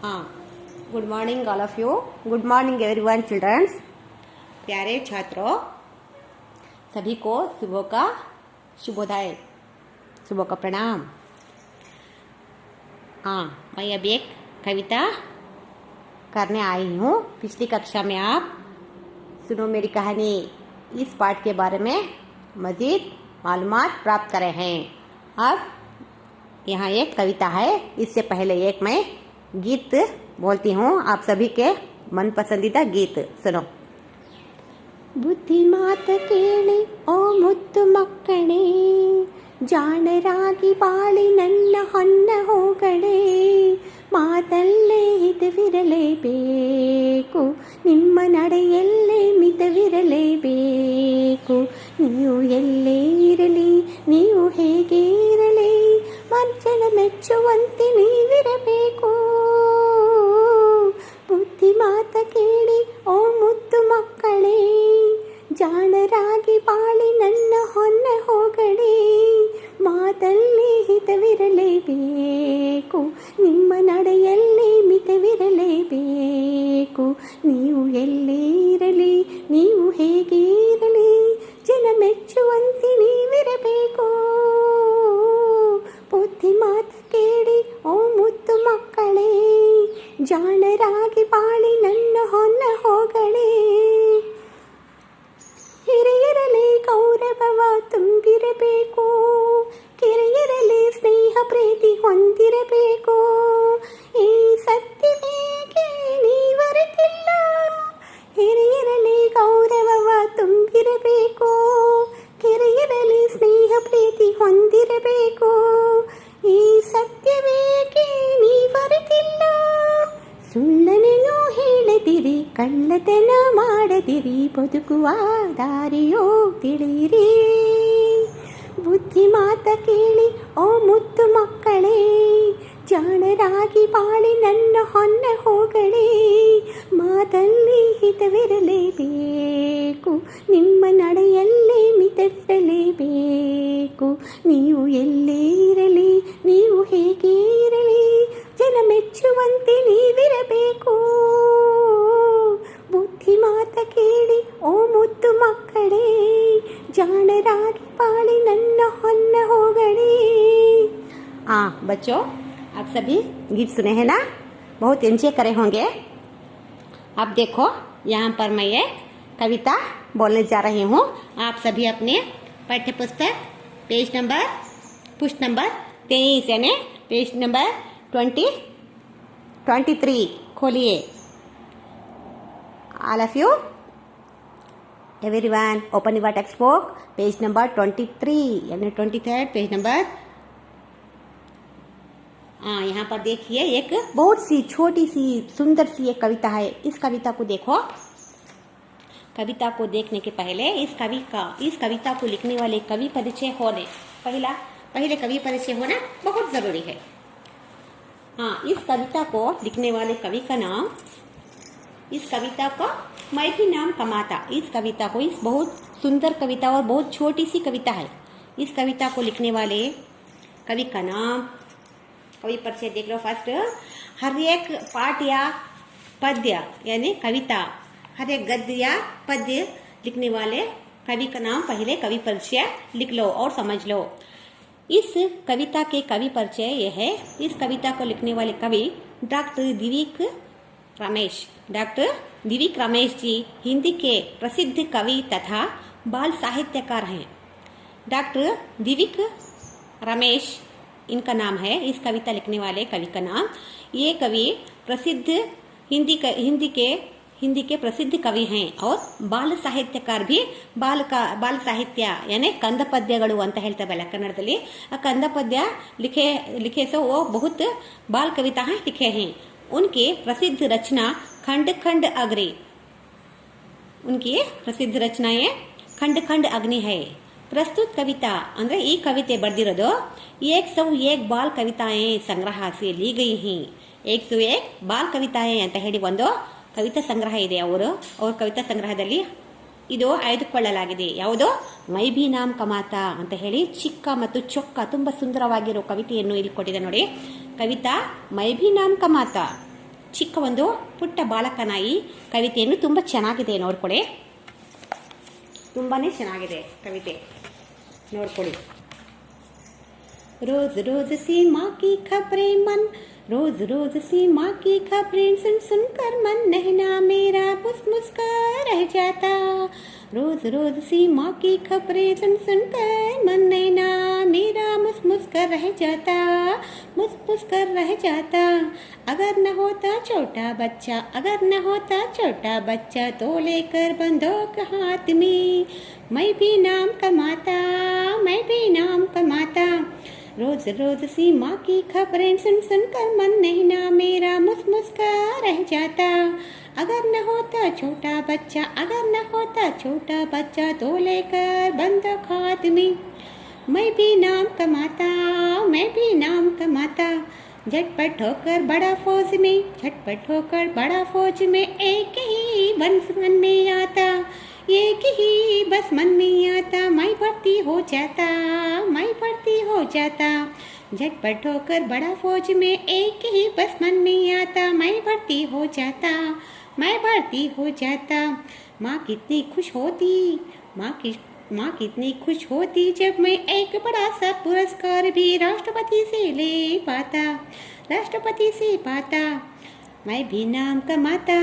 हाँ, good morning all of you. Good morning everyone childrens. प्यारे छात्रों, सभी को सुबह का शुभोदय, सुबह का प्रणाम। हाँ, मैं अभी एक कविता करने आई हूँ। पिछली कक्षा में आप सुनो मेरी कहानी इस पाठ के बारे में मज़ीद मालूमात प्राप्त करे हैं। अब यहाँ एक कविता है, इससे पहले एक मैं गीत बोलती हूँ, आप सभी के मन पसंदीदा गीत सुनो। ಬುದ್ಧಿಮಾತ ಕೇಳಿ ಓ ಮುತ್ತು ಮಕ್ಕಳೇ, ಜಾಣರಾಗಿ ಬಾಳಿ ನನ್ನ ಹೊನ್ನ ಹೋಗಡೆ, ಮಾತಲ್ಲೇ ಹಿತವಿರಲೇಬೇಕು, ನಿಮ್ಮ ನಡೆಯಲ್ಲೇ ಮಿತವಿರಲೇಬೇಕು. ನೀವು ಎಲ್ಲೇ ಇರಲಿ, ನೀವು ಹೇಗೆ ಇರಲಿ, ಮನುಷ್ಯನ ಮೆಚ್ಚುವಂತೆ ನೀವಿರಬೇಕು. ಬುದ್ಧಿ ಮಾತ ಕೇಳಿ ಓ ಮುತ್ತು ಮಕ್ಕಳೇ, ಜಾಣರಾಗಿ ಬಾಳಿ ನನ್ನ ಹೊನ್ನ ಹೋಗಡೆ, ಮಾತಲ್ಲಿ ಹಿತವಿರಲೇಬೇಕು, ನಿಮ್ಮ ನಡೆಯಲ್ಲಿ ಮಿತವಿರಲೇಬೇಕು. ನೀವು ಎಲ್ಲೇ ಇರಲಿ, ನೀವು ಹೇಗೆ ಇರಲಿ, ಜನ ಮೆಚ್ಚುವಂತೆ ನೀವಿರಬೇಕು. ಬುದ್ಧಿ ಮಾತು ಕೇಳಿ ಓ ಮುತ್ತು ಮಕ್ಕಳೇ, ಜಾಣರಾಗಿ ಬಾಳಿ ನನ್ನ ಹೊನ್ನ ಹೋಗಡೆ. ಹಿರಿಯರಲಿ ಗೌರವವ ತುಂಬಿರಬೇಕು, ಕಿರಿಯರಲಿ ಸ್ನೇಹ ಪ್ರೀತಿ ಹೊಂದಿರಬೇಕು. ಈ ಸತ್ಯವೇಗೆ ನೀವರಿತಿಲ್ಲ, ಹಿರಿಯರಲಿ ಗೌರವವ ತುಂಬಿರಬೇಕು, ಕಿರಿಯರಲಿ ಸ್ನೇಹ ಪ್ರೀತಿ ಹೊಂದಿರಬೇಕು. ಈ ಸತ್ಯವೇಗೆ ನೀವರಿತಿಲ್ಲ, ಸುಳ್ಳನೇನೋ ಹೇಳದಿರಿ, ಕಳ್ಳತನ ಮಾಡದಿರಿ, ಬದುಕುವ ದಾರಿಯೋ ತಿಳಿಯಿರಿ. ಬುದ್ಧಿ ಮಾತ ಕೇಳಿ ಓ ಮುತ್ತು ಮಕ್ಕಳೇ, ಜಾಣರಾಗಿ ಬಾಳಿ ನನ್ನ ಹೊನ್ನ ಹೋಗಡೆ, ಮಾತಲ್ಲಿ ಹಿತವಿರಲೇಬೇಕು, ನಿಮ್ಮ ನಡೆಯಲ್ಲೇ ಮಿತವಿರಲೇಬೇಕು. ನೀವು ಎಲ್ಲೇ ಇರಲಿ, ನೀವು ಹೇಗೆ ಇರಲಿ, ಜನ ಮೆಚ್ಚುವಂತೆ ನೀವಿರಬೇಕು. ಬುದ್ಧಿ ಮಾತ ಕೇಳಿ ಓ ಮುತ್ತು ಮಕ್ಕಳೇ, ಜಾಣರಾಗಿ ಬಾಳಿ ನನ್ನ ಹೊನ್ನ ಹೋಗಡೆ. बच्चों, आप सभी गीत सुने हैं ना, बहुत एंजॉय करे होंगे। अब देखो, यहाँ पर मैं एक कविता बोलने जा रही हूँ। आप सभी अपने पाठ्य पुस्तक पृष्ठ नंबर 23 यानी पेज नंबर 23 खोलिए। All of you, everyone, open your textbook, page number 23 यानी 23rd पेज नंबर। यहाँ पर देखिए, एक बहुत सी छोटी सी सुंदर सी एक कविता है। इस कविता को देखो। कविता को देखने के पहले इस कविता को लिखने वाले कवि परिचय होने पहले कवि परिचय होना बहुत जरूरी है। इस कविता को लिखने वाले कवि का नाम, इस कविता का मैं भी नाम कमाता। इस कविता को, इस बहुत सुंदर कविता और बहुत छोटी सी कविता है। इस कविता को लिखने वाले कवि का नाम, कवि परिचय देख लो। फर्स्ट, हर एक पाठ या पद्य यानी कविता, हर एक गद्य या पद्य लिखने वाले कवि का नाम पहले कवि परिचय लिख लो और समझ लो। इस कविता के कवि परिचय यह है। इस कविता को लिखने वाले कवि डॉक्टर दिविक रमेश जी हिंदी के प्रसिद्ध कवि तथा बाल साहित्यकार हैं। डॉक्टर दिविक रमेश इनका नाम है। इस कविता लिखने वाले कवि का नाम। ये कवि प्रसिद्ध हिंदी के प्रसिद्ध कवि हैं और बाल साहित्यकार भी। बाल साहित्य यानी कंद पद्यಗಳು ಅಂತ ಹೇಳ್ತಾರಲ್ಲ ಕನ್ನಡದಲ್ಲಿ, ಆ कंद पद्य लिखे सो वो बहुत बाल कविताएं लिखे हैं। उनकी प्रसिद्ध रचना खंड खंड अग्नि, उनकी प्रसिद्ध रचनाएं खंड खंड अग्नि है। प्रस्तुत कविता ಅಂದ್ರೆ ಈ ಕವಿತೆ ಬರೆದಿರೋದು 101 ಬಾಲ್ ಕವಿತಾएं ಸಂಗ್ರಹ से ली गई हैं। 101 ಬಾಲ್ ಕವಿತಾएं ಅಂತ ಹೇಳಿ ಒಂದು ಕವಿತಾ ಸಂಗ್ರಹ ಇದೆ ಅವ್ರ ಕವಿತಾ ಸಂಗ್ರಹದಲ್ಲಿ ಇದು ಆಯ್ದುಕೊಳ್ಳಲಾಗಿದೆ. ಯಾವುದು? ಮೈ ಭಿ ನಾಮ್ ಕಮಾತಾ ಅಂತ ಹೇಳಿ ಚಿಕ್ಕ ಮತ್ತು ಚೊಕ್ಕ ತುಂಬಾ ಸುಂದರವಾಗಿರೋ ಕವಿತೆಯನ್ನು ಇಲ್ಲಿ ಕೊಟ್ಟಿದೆ ನೋಡಿ. ಕವಿತಾ ಮೈ ಭಿ ನಾಮ್ ಕಮಾತಾ ಚಿಕ್ಕ ಒಂದು ಪುಟ್ಟ ಬಾಲಕನ ಈ ಕವಿತೆಯನ್ನು ತುಂಬ ಚೆನ್ನಾಗಿದೆ ನೋಡ್ಕೊಳ್ಳಿ. ತುಂಬಾ ಚೆನ್ನಾಗಿದೆ ಕವಿತೆ, ನೋಡ್ಕೊಳ್ಳಿ. रोज रोज सी माँ की खबरें मन, रोज रोज सी माँ की खबरें सुन सुन कर मन नहना मेरा मुस्कुरा रह जाता. रोज रोज सी माँ की खबरें सुन सुन कर मन नहना मेरा मुस्कुरा रह जाता, मुस्कुरा रह जाता. अगर न होता छोटा बच्चा, अगर न होता छोटा बच्चा तो लेकर बंदूक हाथ में मैं भी नाम कमाता, मैं भी नाम कमाता. रोज रोज सी माँ की खबरें सुन सुन कर मन नहना मेरा मुस्कुरा रह जाता. अगर न होता छोटा बच्चा, अगर न होता छोटा बच्चा तो लेकर बंदूक हाथ में मैं भी नाम कमाता, मैं भी नाम कमाता. झटपट होकर बड़ा फौज में, झटपट होकर बड़ा फौज में एक ही बंस मन में आता, एक ही बस मन में आता. मैं भर्ती हो जाता, मैं भर्ती हो जाता. झटपट होकर बड़ा फौज में एक ही बस मन में आता, मैं भर्ती हो जाता, मैं भर्ती हो जाता. माँ कितनी खुश होती, माँ कितनी खुश होती जब मैं एक बड़ा सा पुरस्कार भी राष्ट्रपति से ले पाता, राष्ट्रपति से पाता. मैं भी नाम कमाता.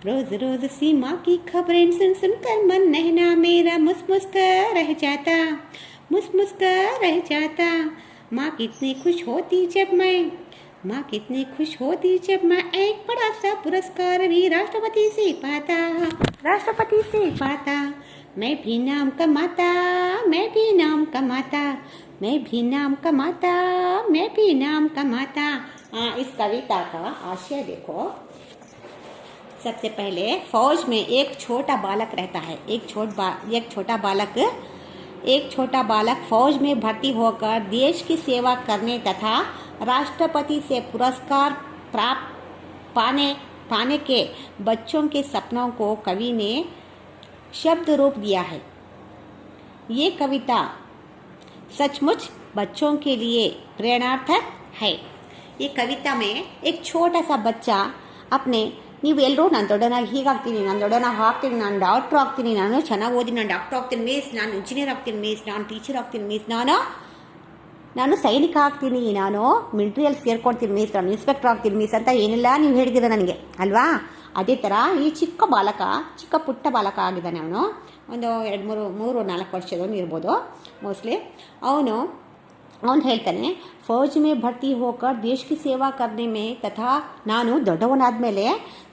रोज रोज सी माँ की खबरें सुन सुन कर मन नहना मेरा मुस्कुरा रह जाता, मुस्कुरा रह जाता. माँ कितनी खुश होती जब मैं, माँ कितनी खुश होती जब मैं एक बड़ा सा पुरस्कार भी राष्ट्रपति से पाता, राष्ट्रपति से पाता. मैं भी नाम कमाता, मैं भी नाम कमाता, मैं भी नाम कमाता, मैं भी नाम कमाता. इस कविता का आशय देखो. सबसे पहले फौज में एक छोटा बालक रहता है. एक छोटा बालक फौज में भर्ती होकर देश की सेवा करने तथा राष्ट्रपति से पुरस्कार प्राप्त पाने के बच्चों के सपनों को कवि ने शब्द रूप दिया है. ये कविता सचमुच बच्चों के लिए प्रेरणार्थक है. ये कविता में एक छोटा सा बच्चा अपने, ನೀವು ಎಲ್ಲರೂ ನಾನು ದೊಡ್ಡನಾಗಿ ಹೀಗಾಗ್ತೀನಿ, ನಾನು ದೊಡ್ಡನಾಗಿ ಆಗ್ತೀನಿ, ನಾನು ಡಾಕ್ಟ್ರ್ ಆಗ್ತೀನಿ, ನಾನು ಚೆನ್ನಾಗಿ ಓದಿ ನಾನು ಡಾಕ್ಟ್ರ್ ಆಗ್ತೀನಿ ಮಿಸ್, ನಾನು ಇಂಜಿನಿಯರ್ ಆಗ್ತೀನಿ ಮಿಸ್, ನಾನು ಟೀಚರ್ ಆಗ್ತೀನಿ ಮಿಸ್, ನಾನು ಸೈನಿಕ ಆಗ್ತೀನಿ, ನಾನು ಮಿಲಿಟ್ರಿಯಲ್ಲಿ ಸೇರ್ಕೊಳ್ತೀನಿ ಮಿಸ್, ನಾನು ಇನ್ಸ್ಪೆಕ್ಟರ್ ಆಗ್ತೀನಿ ಮಿಸ್ ಅಂತ ಏನೆಲ್ಲ ನೀವು ಹೇಳಿದ್ದೀರ ನನಗೆ ಅಲ್ವಾ. ಅದೇ ಥರ ಈ ಚಿಕ್ಕ ಪುಟ್ಟ ಬಾಲಕ ಆಗಿದ್ದಾನೆ. ಅವನು ಒಂದು 2-3-4 ವರ್ಷದವನು ಇರ್ಬೋದು ಮೋಸ್ಟ್ಲಿ. ಅವನು ಹೇಳ್ತಾನೆ, ಫೌಜ್ ಮೇ ಭರ್ತಿ ಹೋಕರ್ ದೇಶ ಕಿ ಸೇವಾ ಕರ್ನೆ ಮೇ ತಥಾ ನಾನು ದೊಡ್ಡವನಾದ್ಮೇಲೆ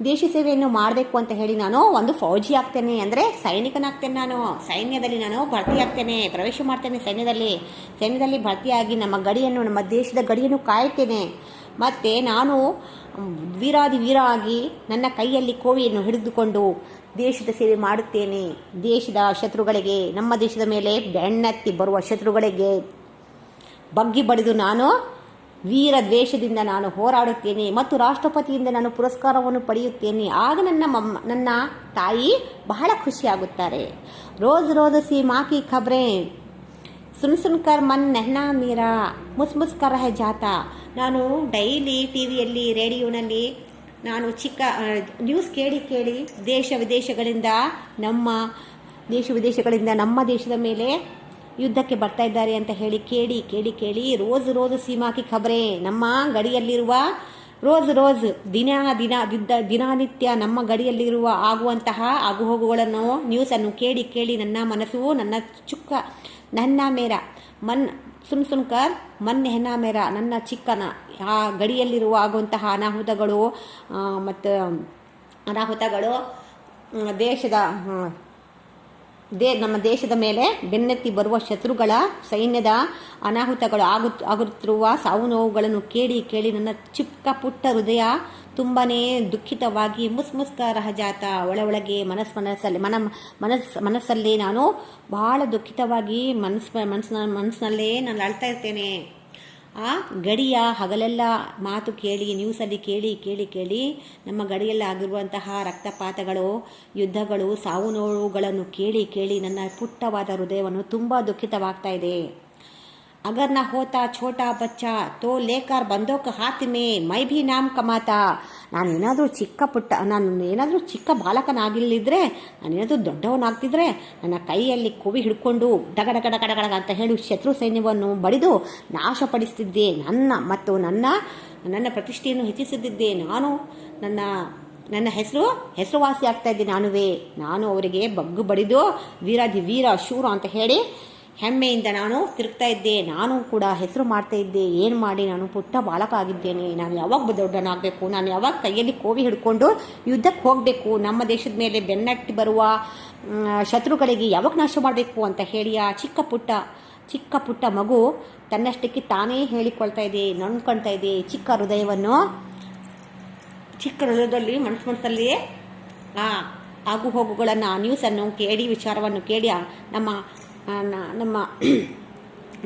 ದೇಶ ಸೇವೆಯನ್ನು ಮಾಡಬೇಕು ಅಂತ ಹೇಳಿ ನಾನು ಒಂದು ಫೌಜಿ ಆಗ್ತೇನೆ, ಅಂದರೆ ಸೈನಿಕನಾಗ್ತೇನೆ. ನಾನು ಸೈನ್ಯದಲ್ಲಿ ನಾನು ಭರ್ತಿ ಆಗ್ತೇನೆ, ಪ್ರವೇಶ ಮಾಡ್ತೇನೆ ಸೈನ್ಯದಲ್ಲಿ ಭರ್ತಿಯಾಗಿ ನಮ್ಮ ದೇಶದ ಗಡಿಯನ್ನು ಕಾಯುತ್ತೇನೆ. ಮತ್ತು ನಾನು ವೀರ ಆಗಿ ನನ್ನ ಕೈಯಲ್ಲಿ ಕೋವಿಯನ್ನು ಹಿಡಿದುಕೊಂಡು ದೇಶದ ಸೇವೆ ಮಾಡುತ್ತೇನೆ. ದೇಶದ ಶತ್ರುಗಳಿಗೆ, ನಮ್ಮ ದೇಶದ ಮೇಲೆ ಬೆನ್ನತ್ತಿ ಬರುವ ಶತ್ರುಗಳಿಗೆ ಬಗ್ಗಿ ಬಡಿದು ನಾನು ವೀರ ದ್ವೇಷದಿಂದ ನಾನು ಹೋರಾಡುತ್ತೇನೆ ಮತ್ತು ರಾಷ್ಟ್ರಪತಿಯಿಂದ ನಾನು ಪುರಸ್ಕಾರವನ್ನು ಪಡೆಯುತ್ತೇನೆ. ಆಗ ನನ್ನ ತಾಯಿ ಬಹಳ ಖುಷಿಯಾಗುತ್ತಾರೆ. ರೋಜ್ ರೋಜ್ ಸಿ ಮಾ ಕಿ ಖಬ್ರೆ ಸುನ್ ಸುನ್ಕರ್ ಮನ್ ನೆಹ್ನಾ ಮೀರಾ ಮುಸ್ಕರ ರಹ ಜಾತಾ. ನಾನು ಡೈಲಿ ಟಿವಿಯಲ್ಲಿ, ರೇಡಿಯೋನಲ್ಲಿ ನಾನು ಚಿಕ್ಕ ನ್ಯೂಸ್ ಕೇಳಿ ದೇಶ ವಿದೇಶಗಳಿಂದ ನಮ್ಮ ದೇಶದ ಮೇಲೆ ಯುದ್ಧಕ್ಕೆ ಬರ್ತಾ ಇದ್ದಾರೆ ಅಂತ ಹೇಳಿ ಕೇಳಿ ರೋಜ್ ಸೀಮಾಕಿ ಖಬರೆ, ನಮ್ಮ ಗಡಿಯಲ್ಲಿರುವ ರೋಜ್ ದಿನನಿತ್ಯ ನಮ್ಮ ಗಡಿಯಲ್ಲಿರುವ ಆಗುವಂತಹ ಆಗುಹೋಗುಗಳನ್ನು ನ್ಯೂಸನ್ನು ಕೇಳಿ ನನ್ನ ಮನಸ್ಸು, ನನ್ನ ಮೇರ ಮನ್ ಸುನ್ಕರ್ ಮನ್ ನೆಹನಾ ಮೇರ, ನನ್ನ ಚಿಕ್ಕನ ಆ ಗಡಿಯಲ್ಲಿರುವ ಆಗುವಂತಹ ಅನಾಹುತಗಳು ನಮ್ಮ ದೇಶದ ಮೇಲೆ ಬೆನ್ನತ್ತಿ ಬರುವ ಶತ್ರುಗಳ ಸೈನ್ಯದ ಅನಾಹುತಗಳು ಆಗುತ್ತಿರುವ ಸಾವು ನೋವುಗಳನ್ನು ಕೇಳಿ ನನ್ನ ಚಿಕ್ಕ ಪುಟ್ಟ ಹೃದಯ ತುಂಬನೇ ದುಃಖಿತವಾಗಿ ಮುಸ್ಕರ ಜಾತ. ಒಳಗೆ ಮನಸ್ಸಲ್ಲಿ ನಾನು ಬಹಳ ದುಃಖಿತವಾಗಿ ಮನಸ್ಸಿನಲ್ಲೇ ನಾನು ಅಳ್ತಾ ಇರ್ತೇನೆ. ಆ ಗಡಿಯ ಹಗಲೆಲ್ಲ ಮಾತು ಕೇಳಿ, ನ್ಯೂಸಲ್ಲಿ ಕೇಳಿ ನಮ್ಮ ಗಡಿಯಲ್ಲಿ ಆಗಿರುವಂತಹ ರಕ್ತಪಾತಗಳು, ಯುದ್ಧಗಳು, ಸಾವು ನೋವುಗಳನ್ನು ಕೇಳಿ ನನ್ನ ಪುಟ್ಟವಾದ ಹೃದಯವನ್ನು ತುಂಬ ದುಃಖಿತವಾಗ್ತಾ ಇದೆ. अगर ना होता छोटा बच्चा तो लेकर बंदूक हाथ में मैं भी नाम कमाता. ನಾನೇನಾದರೂ ಚಿಕ್ಕ ಬಾಲಕನಾಗಿಲ್ಲಿದ್ರೆ, ನಾನೇನಾದರೂ ದೊಡ್ಡವನಾಗ್ತಿದ್ರೆ, ನನ್ನ ಕೈಯಲ್ಲಿ ಕೋವಿ ಹಿಡ್ಕೊಂಡು ಡಗ ಡಗ ಡಗ ಡಗ ಅಂತ ಹೇಳಿ ಶತ್ರು ಸೈನ್ಯವನ್ನು ಬಡಿದು ನಾಶಪಡಿಸುತ್ತಿದ್ದೆ. ನನ್ನ ಪ್ರತಿಷ್ಠೆಯನ್ನು ಹೆಚ್ಚಿಸುತ್ತಿದ್ದೆ. ನಾನು ನನ್ನ ಹೆಸರುವಾಸಿ ಆಗ್ತಾ ಇದ್ದೆ. ನಾನು ಅವರಿಗೆ ಬಗ್ಗು ಬಡಿದು ವೀರ ಶೂರ ಅಂತ ಹೇಳಿ ಹೆಮ್ಮೆಯಿಂದ ನಾನು ತಿರುಗ್ತಾ ಇದ್ದೆ. ನಾನು ಕೂಡ ಹೆಸರು ಮಾಡ್ತಾ ಇದ್ದೆ. ಏನು ಮಾಡಿ, ನಾನು ಪುಟ್ಟ ಬಾಲಕ ಆಗಿದ್ದೇನೆ. ನಾನು ಯಾವಾಗ ದೊಡ್ಡನಾಗಬೇಕು, ನಾನು ಯಾವಾಗ ಕೈಯಲ್ಲಿ ಕೋವಿ ಹಿಡ್ಕೊಂಡು ಯುದ್ಧಕ್ಕೆ ಹೋಗಬೇಕು, ನಮ್ಮ ದೇಶದ ಮೇಲೆ ಬೆನ್ನಟ್ಟಿ ಬರುವ ಶತ್ರುಗಳಿಗೆ ಯಾವಾಗ ನಾಶ ಮಾಡಬೇಕು ಅಂತ ಹೇಳಿ ಆ ಚಿಕ್ಕ ಪುಟ್ಟ ಮಗು ತನ್ನಷ್ಟಕ್ಕೆ ತಾನೇ ಹೇಳಿಕೊಳ್ತಾ ಇದೆ, ನೊಂದ್ಕೊಳ್ತಾ ಇದೆ. ಚಿಕ್ಕ ಹೃದಯದಲ್ಲಿ ಮನಸ್ಸಲ್ಲಿ ಆಗು ಹೋಗುಗಳನ್ನು, ನ್ಯೂಸನ್ನು ಕೇಳಿ, ವಿಚಾರವನ್ನು ಕೇಳಿ ನಮ್ಮ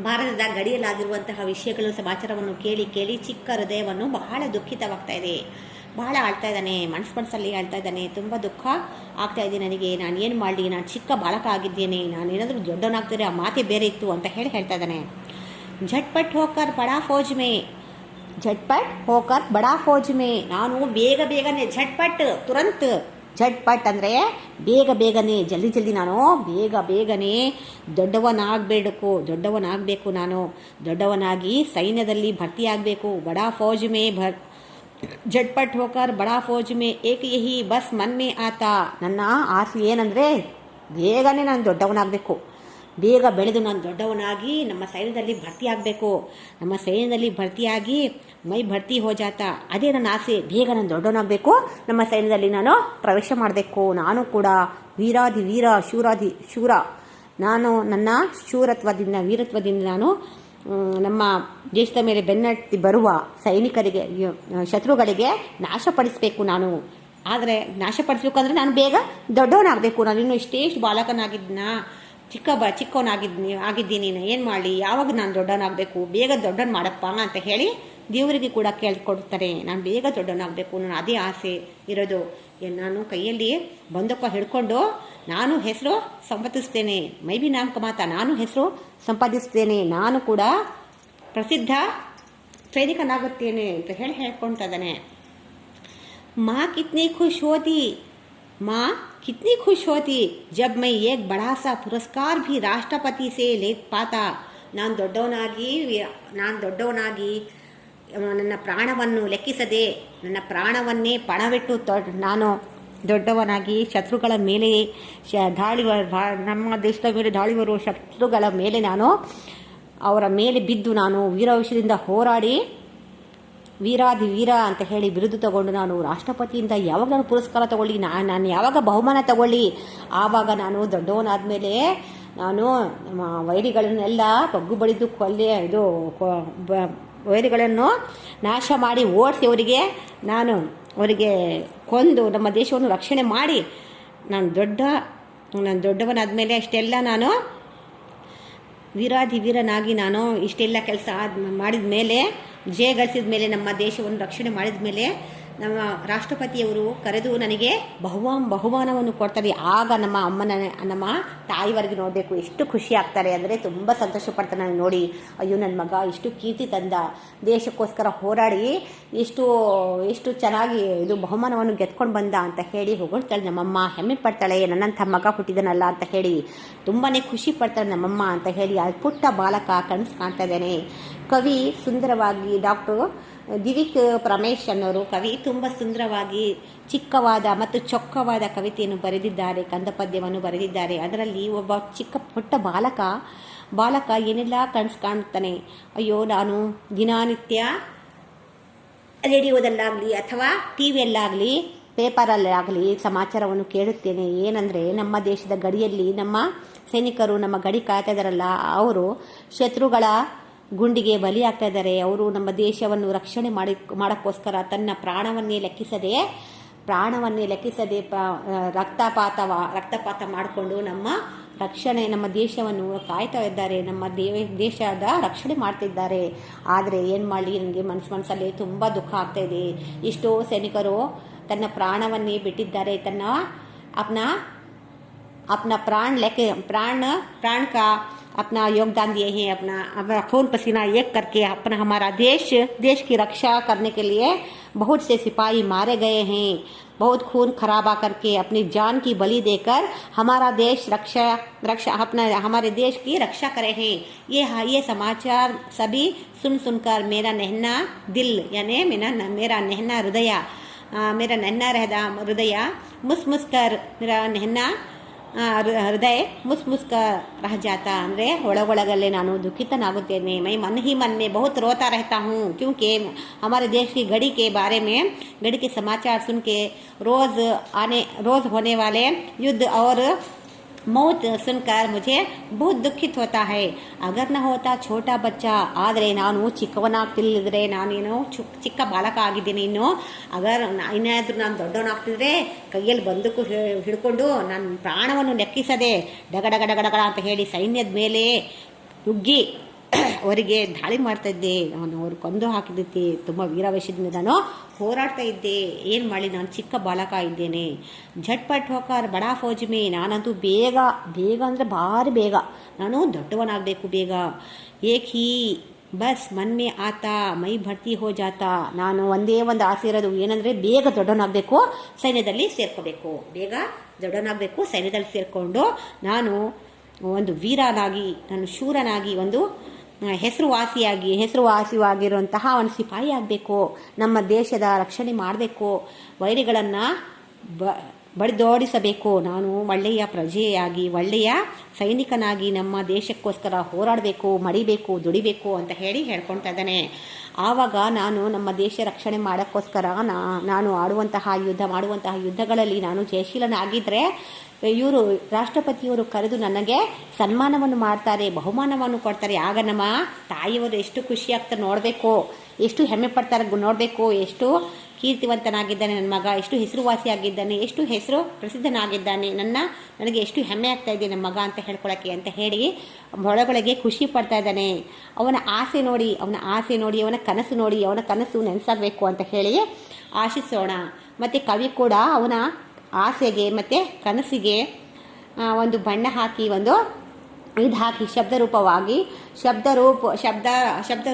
ಭಾರತದ ಗಡಿಯಲ್ಲಾಗಿರುವಂತಹ ವಿಷಯಗಳು, ಸಮಾಚಾರವನ್ನು ಕೇಳಿ ಚಿಕ್ಕ ಹೃದಯವನ್ನು ಬಹಳ ದುಃಖಿತವಾಗ್ತಾ ಇದೆ. ಬಹಳ ಆಳ್ತಾ ಇದ್ದಾನೆ, ಮನಸ್ಸಲ್ಲಿ ಆಳ್ತಾ ಇದ್ದಾನೆ. ತುಂಬ ದುಃಖ ಆಗ್ತಾ ಇದೆ ನನಗೆ. ನಾನು ಏನು ಮಾಡಲಿ, ನಾನು ಚಿಕ್ಕ ಬಾಲಕ ಆಗಿದ್ದೇನೆ, ನಾನೇನಾದರೂ ದೊಡ್ಡವನಾಗ್ತಿದ್ರೆ ಆ ಮಾತೆ ಬೇರೆ ಇತ್ತು ಅಂತ ಹೇಳ್ತಾ ಇದ್ದಾನೆ. ಝಟ್ಪಟ್ ಹೋಕರ್ ಬಡಾ ಫೌಜ್ ಮೇ ನಾನು ಬೇಗನೆ ಝಟ್ಪಟ್ ತುರಂತ್. ಝಟ್ಪಟ್ ಅಂದರೆ ಬೇಗನೆ ಜಲ್ದಿ ನಾನು ಬೇಗನೆ ದೊಡ್ಡವನಾಗಬೇಕು. ನಾನು ದೊಡ್ಡವನಾಗಿ ಸೈನ್ಯದಲ್ಲಿ ಭರ್ತಿಯಾಗಬೇಕು. ಬಡಾ ಫೌಜ್ ಮೇ ಝಟ್ಪಟ್ ಹೋಕರ್ ಬಡಾ ಫೌಜ್ ಮೇ ಏಕ್ ಯಹಿ ಬಸ್ ಮನ್ ಮೇ ಆತಾ. ನನ್ನ ಆಸೆ ಏನಂದರೆ ಬೇಗನೆ ನಾನು ದೊಡ್ಡವನಾಗಬೇಕು. ಬೇಗ ಬೆಳೆದು ನಾನು ದೊಡ್ಡವನಾಗಿ ನಮ್ಮ ಸೈನ್ಯದಲ್ಲಿ ಭರ್ತಿಯಾಗಬೇಕು. ನಮ್ಮ ಸೈನ್ಯದಲ್ಲಿ ಭರ್ತಿಯಾಗಿ ಮೈ ಭರ್ತಿ ಹೋ ಜಾತಾ. ಅದೇ ನನ್ನ ಆಸೆ. ಬೇಗ ನಾನು ದೊಡ್ಡವನಾಗಬೇಕು, ನಮ್ಮ ಸೈನ್ಯದಲ್ಲಿ ನಾನು ಪ್ರವೇಶ ಮಾಡಬೇಕು. ನಾನು ಕೂಡ ಶೂರ. ನಾನು ನನ್ನ ವೀರತ್ವದಿಂದ ನಾನು ನಮ್ಮ ದೇಶದ ಮೇಲೆ ಬೆನ್ನಟ್ಟಿ ಬರುವ ಸೈನಿಕರಿಗೆ, ಶತ್ರುಗಳಿಗೆ ನಾಶಪಡಿಸಬೇಕು ನಾನು. ಆದರೆ ನಾಶಪಡಿಸಬೇಕು ಅಂದರೆ ನಾನು ಬೇಗ ದೊಡ್ಡವನಾಗಬೇಕು. ನಾನಿನ್ನು ಇಷ್ಟೇ ಬಾಲಕನಾಗಿದ್ದನ, ಚಿಕ್ಕವನಾಗಿದ್ದೀನಿ. ಏನು ಮಾಡಲಿ, ಯಾವಾಗ ನಾನು ದೊಡ್ಡವನಾಗಬೇಕು, ಬೇಗ ದೊಡ್ಡವನು ಮಾಡಪ್ಪ ಅಂತ ಹೇಳಿ ದೇವರಿಗೆ ಕೂಡ ಕೇಳ್ಕೊಡ್ತಾರೆ. ನಾನು ಬೇಗ ದೊಡ್ಡವನಾಗಬೇಕು, ನಾನು ಅದೇ ಆಸೆ ಇರೋದು. ನಾನು ಕೈಯಲ್ಲಿ ಬಂದೂಕ ಹಿಡ್ಕೊಂಡು ನಾನು ಹೆಸರು ಸಂಪಾದಿಸ್ತೇನೆ. ಮೈ ಬಿ ನಾಮ್ ಕಮಾತ, ನಾನು ಹೆಸರು ಸಂಪಾದಿಸ್ತೇನೆ. ನಾನು ಕೂಡ ಪ್ರಸಿದ್ಧ ಸೈನಿಕನಾಗುತ್ತೇನೆ ಅಂತ ಹೇಳ್ಕೊಳ್ತಾ ಇದ್ದಾನೆ. ಮಾँ कितनी खुश होती जब मैं एक बड़ा सा पुरस्कार भी राष्ट्रपति से ले पाता. ನಾನು ದೊಡ್ಡವನಾಗಿ ನನ್ನ ಪ್ರಾಣವನ್ನು ಲೆಕ್ಕಿಸದೆ, ನನ್ನ ಪ್ರಾಣವನ್ನೇ ಪಣವಿಟ್ಟು ನಾನು ದೊಡ್ಡವನಾಗಿ ಶತ್ರುಗಳ ಮೇಲೆ ನಮ್ಮ ದೇಶದ ಮೇಲೆ ದಾಳಿ ಬರುವ ಶತ್ರುಗಳ ಮೇಲೆ ಅವರ ಮೇಲೆ ಬಿದ್ದು ನಾನು ವೀರಾವೇಶದಿಂದ ಹೋರಾಡಿ ವೀರ ಅಂತ ಹೇಳಿ ಬಿರುದು ತಗೊಂಡು ನಾನು ರಾಷ್ಟ್ರಪತಿಯಿಂದ ಯಾವಾಗ ನಾನು ಪುರಸ್ಕಾರ ತಗೊಳ್ಳಿ, ನಾನು ಯಾವಾಗ ಬಹುಮಾನ ತಗೊಳ್ಳಿ, ಆವಾಗ ನಾನು ದೊಡ್ಡವನಾದ್ಮೇಲೆ ನಾನು ವೈರಿಗಳನ್ನೆಲ್ಲ ಬಗ್ಗು ಬಡಿದು ವೈರಿಗಳನ್ನು ನಾಶ ಮಾಡಿ ಓಡಿಸಿ ಅವರಿಗೆ ಕೊಂದು ನಮ್ಮ ದೇಶವನ್ನು ರಕ್ಷಣೆ ಮಾಡಿ ನಾನು ದೊಡ್ಡವನಾದ್ಮೇಲೆ ಅಷ್ಟೆಲ್ಲ ನಾನು ವೀರನಾಗಿ ನಾನು ಇಷ್ಟೆಲ್ಲ ಕೆಲಸ ಮಾಡಿದ ಮೇಲೆ, ಜಯ ಗಳಿಸಿದ ಮೇಲೆ, ನಮ್ಮ ದೇಶವನ್ನು ರಕ್ಷಣೆ ಮಾಡಿದ ಮೇಲೆ ನಮ್ಮ ರಾಷ್ಟ್ರಪತಿಯವರು ಕರೆದು ನನಗೆ ಬಹುಮಾನವನ್ನು ಕೊಡ್ತಾರೆ. ಆಗ ನಮ್ಮ ತಾಯಿವರೆಗೆ ನೋಡಬೇಕು ಎಷ್ಟು ಖುಷಿ ಆಗ್ತಾರೆ ಅಂದರೆ ತುಂಬ ಸಂತೋಷ ಪಡ್ತಾರೆ. ನನಗೆ ನೋಡಿ, ಅಯ್ಯೋ ನನ್ನ ಮಗ ಇಷ್ಟು ಕೀರ್ತಿ ತಂದ, ದೇಶಕ್ಕೋಸ್ಕರ ಹೋರಾಡಿ ಎಷ್ಟು ಚೆನ್ನಾಗಿ ಬಹುಮಾನವನ್ನು ಗೆದ್ಕೊಂಡು ಬಂದ ಅಂತ ಹೇಳಿ ಹೊಗಳ್ತಾಳೆ ನಮ್ಮಮ್ಮ. ಹೆಮ್ಮೆ ಪಡ್ತಾಳೆ, ನನ್ನಂಥ ಮಗ ಹುಟ್ಟಿದನಲ್ಲ ಅಂತ ಹೇಳಿ ತುಂಬಾ ಖುಷಿ ಪಡ್ತಾಳೆ ನಮ್ಮಮ್ಮ ಅಂತ ಹೇಳಿ. ಆ ಪುಟ್ಟ ಬಾಲಕ ಕನಸು ಕಾಣ್ತಾ ಇದ್ದಾನೆ. ಕವಿ ಸುಂದರವಾಗಿ, ಡಾಕ್ಟರ್ ದಿವಿಕ್ ರಮೇಶ್ ಅನ್ನೋರು ಕವಿ ತುಂಬ ಸುಂದರವಾಗಿ ಚಿಕ್ಕವಾದ ಮತ್ತು ಚೊಕ್ಕವಾದ ಕವಿತೆಯನ್ನು ಬರೆದಿದ್ದಾರೆ, ಕಂದ ಪದ್ಯವನ್ನು ಬರೆದಿದ್ದಾರೆ. ಅದರಲ್ಲಿ ಒಬ್ಬ ಚಿಕ್ಕ ಪುಟ್ಟ ಬಾಲಕ ಏನೆಲ್ಲ ಕನಸು ಕಾಣ್ತಾನೆ. ಅಯ್ಯೋ, ನಾನು ದಿನನಿತ್ಯ ರೇಡಿಯೋದಲ್ಲಾಗಲಿ ಅಥವಾ ಟಿ ವಿಯಲ್ಲಾಗಲಿ ಪೇಪರಲ್ಲಾಗಲಿ ಸಮಾಚಾರವನ್ನು ಕೇಳುತ್ತೇನೆ. ಏನಂದರೆ, ನಮ್ಮ ದೇಶದ ಗಡಿಯಲ್ಲಿ ನಮ್ಮ ಸೈನಿಕರು ನಮ್ಮ ಗಡಿ ಕಾಯ್ತಾ ಇದ್ದಾರಲ್ಲ, ಅವರು ಶತ್ರುಗಳ ಗುಂಡಿಗೆ ಬಲಿಯಾಗ್ತಾ ಇದ್ದಾರೆ. ಅವರು ನಮ್ಮ ದೇಶವನ್ನು ರಕ್ಷಣೆ ಮಾಡೋಕ್ಕೋಸ್ಕರ ತನ್ನ ಪ್ರಾಣವನ್ನೇ ಲೆಕ್ಕಿಸದೆ ರಕ್ತಪಾತ ಮಾಡಿಕೊಂಡು ನಮ್ಮ ದೇಶವನ್ನು ಕಾಯ್ತಾ ಇದ್ದಾರೆ, ನಮ್ಮ ದೇಶದ ರಕ್ಷಣೆ ಮಾಡ್ತಿದ್ದಾರೆ. ಆದರೆ ಏನು ಮಾಡಲಿ, ನನಗೆ ಮನಸ್ಸಲ್ಲಿ ತುಂಬ ದುಃಖ ಆಗ್ತಾ ಇದೆ. ಎಷ್ಟೋ ಸೈನಿಕರು ತನ್ನ ಪ್ರಾಣವನ್ನೇ ಬಿಟ್ಟಿದ್ದಾರೆ. अपना प्राण का अपना योगदान दिए हैं, अपना अपना खून पसीना एक करके अपना हमारा देश की रक्षा करने के लिए बहुत से सिपाही मारे गए हैं। बहुत खून खराबा करके अपनी जान की बलि देकर हमारा देश रक्षा अपना हमारे देश की रक्षा करे हैं। ये समाचार सभी सुनकर मेरा नन्हा दिल यानी मेरा नन्हा हृदय मुस्मुस्कर मेरा नन्हा हृदय मुस्मुस्कर रह जाता ಅಂದರೆ ಒಳಗೊಳಗಲ್ಲೇ ನಾನು दुखितनागुತ್ತೇನೆ। मैं मन ही मन में बहुत रोता रहता हूँ, क्योंकि हमारे देश की गढ़ी के समाचार सुन के रोज होने वाले युद्ध और मौत सुनकर मुझे बहुत दुखित होता है। अगर न होता छोटा बच्चा ಆದರೆ ನಾನು ಚಿಕ್ಕವನಾಗ್ತಿಲ್ಲದ್ರೆ ನಾನೇನು ಚಿಕ್ಕ ಬಾಲಕ ಆಗಿದ್ದೀನಿ ಇನ್ನು ಏನಾದರೂ ನಾನು ದೊಡ್ಡವನಾಗ್ತಿದ್ರೆ ಕೈಯಲ್ಲಿ ಬಂದೂಕು ಹಿಡ್ಕೊಂಡು ನನ್ನ ಪ್ರಾಣವನ್ನು ಲೆಕ್ಕಿಸದೆ ಡಗಡಗಡಗಡಗಡ ಅಂತ ಹೇಳಿ ಸೈನ್ಯದ ಮೇಲೆ ನುಗ್ಗಿ ಅವರಿಗೆ ದಾಳಿ ಮಾಡ್ತಾ ಇದ್ದೆ, ನಾನು ಅವ್ರು ಕೊಂದು ಹಾಕಿದ್ದಕ್ಕೆ ತುಂಬ ವೀರಾವೇಶದಿಂದ ನಾನು ಹೋರಾಡ್ತಾ ಇದ್ದೆ। ಏನು ಮಾಡಲಿ, ನಾನು ಚಿಕ್ಕ ಬಾಲಕ ಇದ್ದೇನೆ। ಝಟ್ಪಟ್ ಹೋಕರ್ ಬಡಾ ಫೌಜ್ ಮೇ ನಾನಂತೂ ಬೇಗ ಅಂದರೆ ಭಾರಿ ಬೇಗ ನಾನು ದೊಡ್ಡವನಾಗಬೇಕು ಬೇಗ। ಏಕ್ ಹಿ ಬಸ್ ಮನ್ ಮೇ ಆತಾ ಮೈ ಭರ್ತಿ ಹೋ ಜಾತಾ, ನಾನು ಒಂದೇ ಒಂದು ಆಸೆ ಇರೋದು ಏನಂದರೆ ಬೇಗ ದೊಡ್ಡವನಾಗಬೇಕು, ಸೈನ್ಯದಲ್ಲಿ ಸೇರ್ಕೋಬೇಕು, ಬೇಗ ದೊಡ್ಡವನಾಗಬೇಕು, ಸೈನ್ಯದಲ್ಲಿ ಸೇರಿಕೊಂಡು ನಾನು ಒಂದು ವೀರನಾಗಿ ನಾನು ಶೂರನಾಗಿ ಒಂದು ಹೆಸರುವಾಸಿಯಾಗಿರುವಂತಹ ಒಂದು ಸಿಪಾಯಿ ಆಗಬೇಕು, ನಮ್ಮ ದೇಶದ ರಕ್ಷಣೆ ಮಾಡಬೇಕು, ವೈರಿಗಳನ್ನು ಬಡಿದೋಡಿಸಬೇಕು, ನಾನು ಒಳ್ಳೆಯ ಪ್ರಜೆಯಾಗಿ ಒಳ್ಳೆಯ ಸೈನಿಕನಾಗಿ ನಮ್ಮ ದೇಶಕ್ಕೋಸ್ಕರ ಹೋರಾಡಬೇಕು, ಮಡಿಬೇಕು, ದುಡಿಬೇಕು ಅಂತ ಹೇಳ್ಕೊಳ್ತಾ ಇದ್ದಾನೆ। ಆವಾಗ ನಾನು ನಮ್ಮ ದೇಶ ರಕ್ಷಣೆ ಮಾಡೋಕ್ಕೋಸ್ಕರ ನಾನು ಮಾಡುವಂತಹ ಯುದ್ಧಗಳಲ್ಲಿ ನಾನು ಜಯಶೀಲನಾಗಿದ್ದರೆ ಇವರು ರಾಷ್ಟ್ರಪತಿಯವರು ಕರೆದು ನನಗೆ ಸನ್ಮಾನವನ್ನು ಮಾಡ್ತಾರೆ, ಬಹುಮಾನವನ್ನು ಕೊಡ್ತಾರೆ। ಆಗ ನಮ್ಮ ತಾಯಿಯವರು ಎಷ್ಟು ಖುಷಿ ಆಗ್ತಾರೆ ನೋಡಬೇಕು, ಎಷ್ಟು ಹೆಮ್ಮೆ ಪಡ್ತಾರೆ ನೋಡಬೇಕು, ಎಷ್ಟು ಕೀರ್ತಿವಂತನಾಗಿದ್ದಾನೆ ನನ್ನ ಮಗ, ಎಷ್ಟು ಹೆಸರುವಾಸಿಯಾಗಿದ್ದಾನೆ, ಎಷ್ಟು ಹೆಸರು ಪ್ರಸಿದ್ಧನಾಗಿದ್ದಾನೆ, ನನಗೆ ಎಷ್ಟು ಹೆಮ್ಮೆ ಆಗ್ತಾ ಇದೆ ನಮ್ಮ ಮಗ ಅಂತ ಹೇಳ್ಕೊಳಕ್ಕೆ ಅಂತ ಹೇಳಿ ಒಳಗೊಳಗೆ ಖುಷಿ ಪಡ್ತಾ ಇದ್ದಾನೆ। ಅವನ ಆಸೆ ನೋಡಿ ಅವನ ಕನಸು ನೆನೆಸಾಗಬೇಕು ಅಂತ ಹೇಳಿ ಆಶಿಸೋಣ। ಮತ್ತು ಕವಿ ಕೂಡ ಅವನ ಆಸೆಗೆ ಮತ್ತು ಕನಸಿಗೆ ಒಂದು ಬಣ್ಣ ಹಾಕಿ ಒಂದು ಇದು ಹಾಕಿ शब्द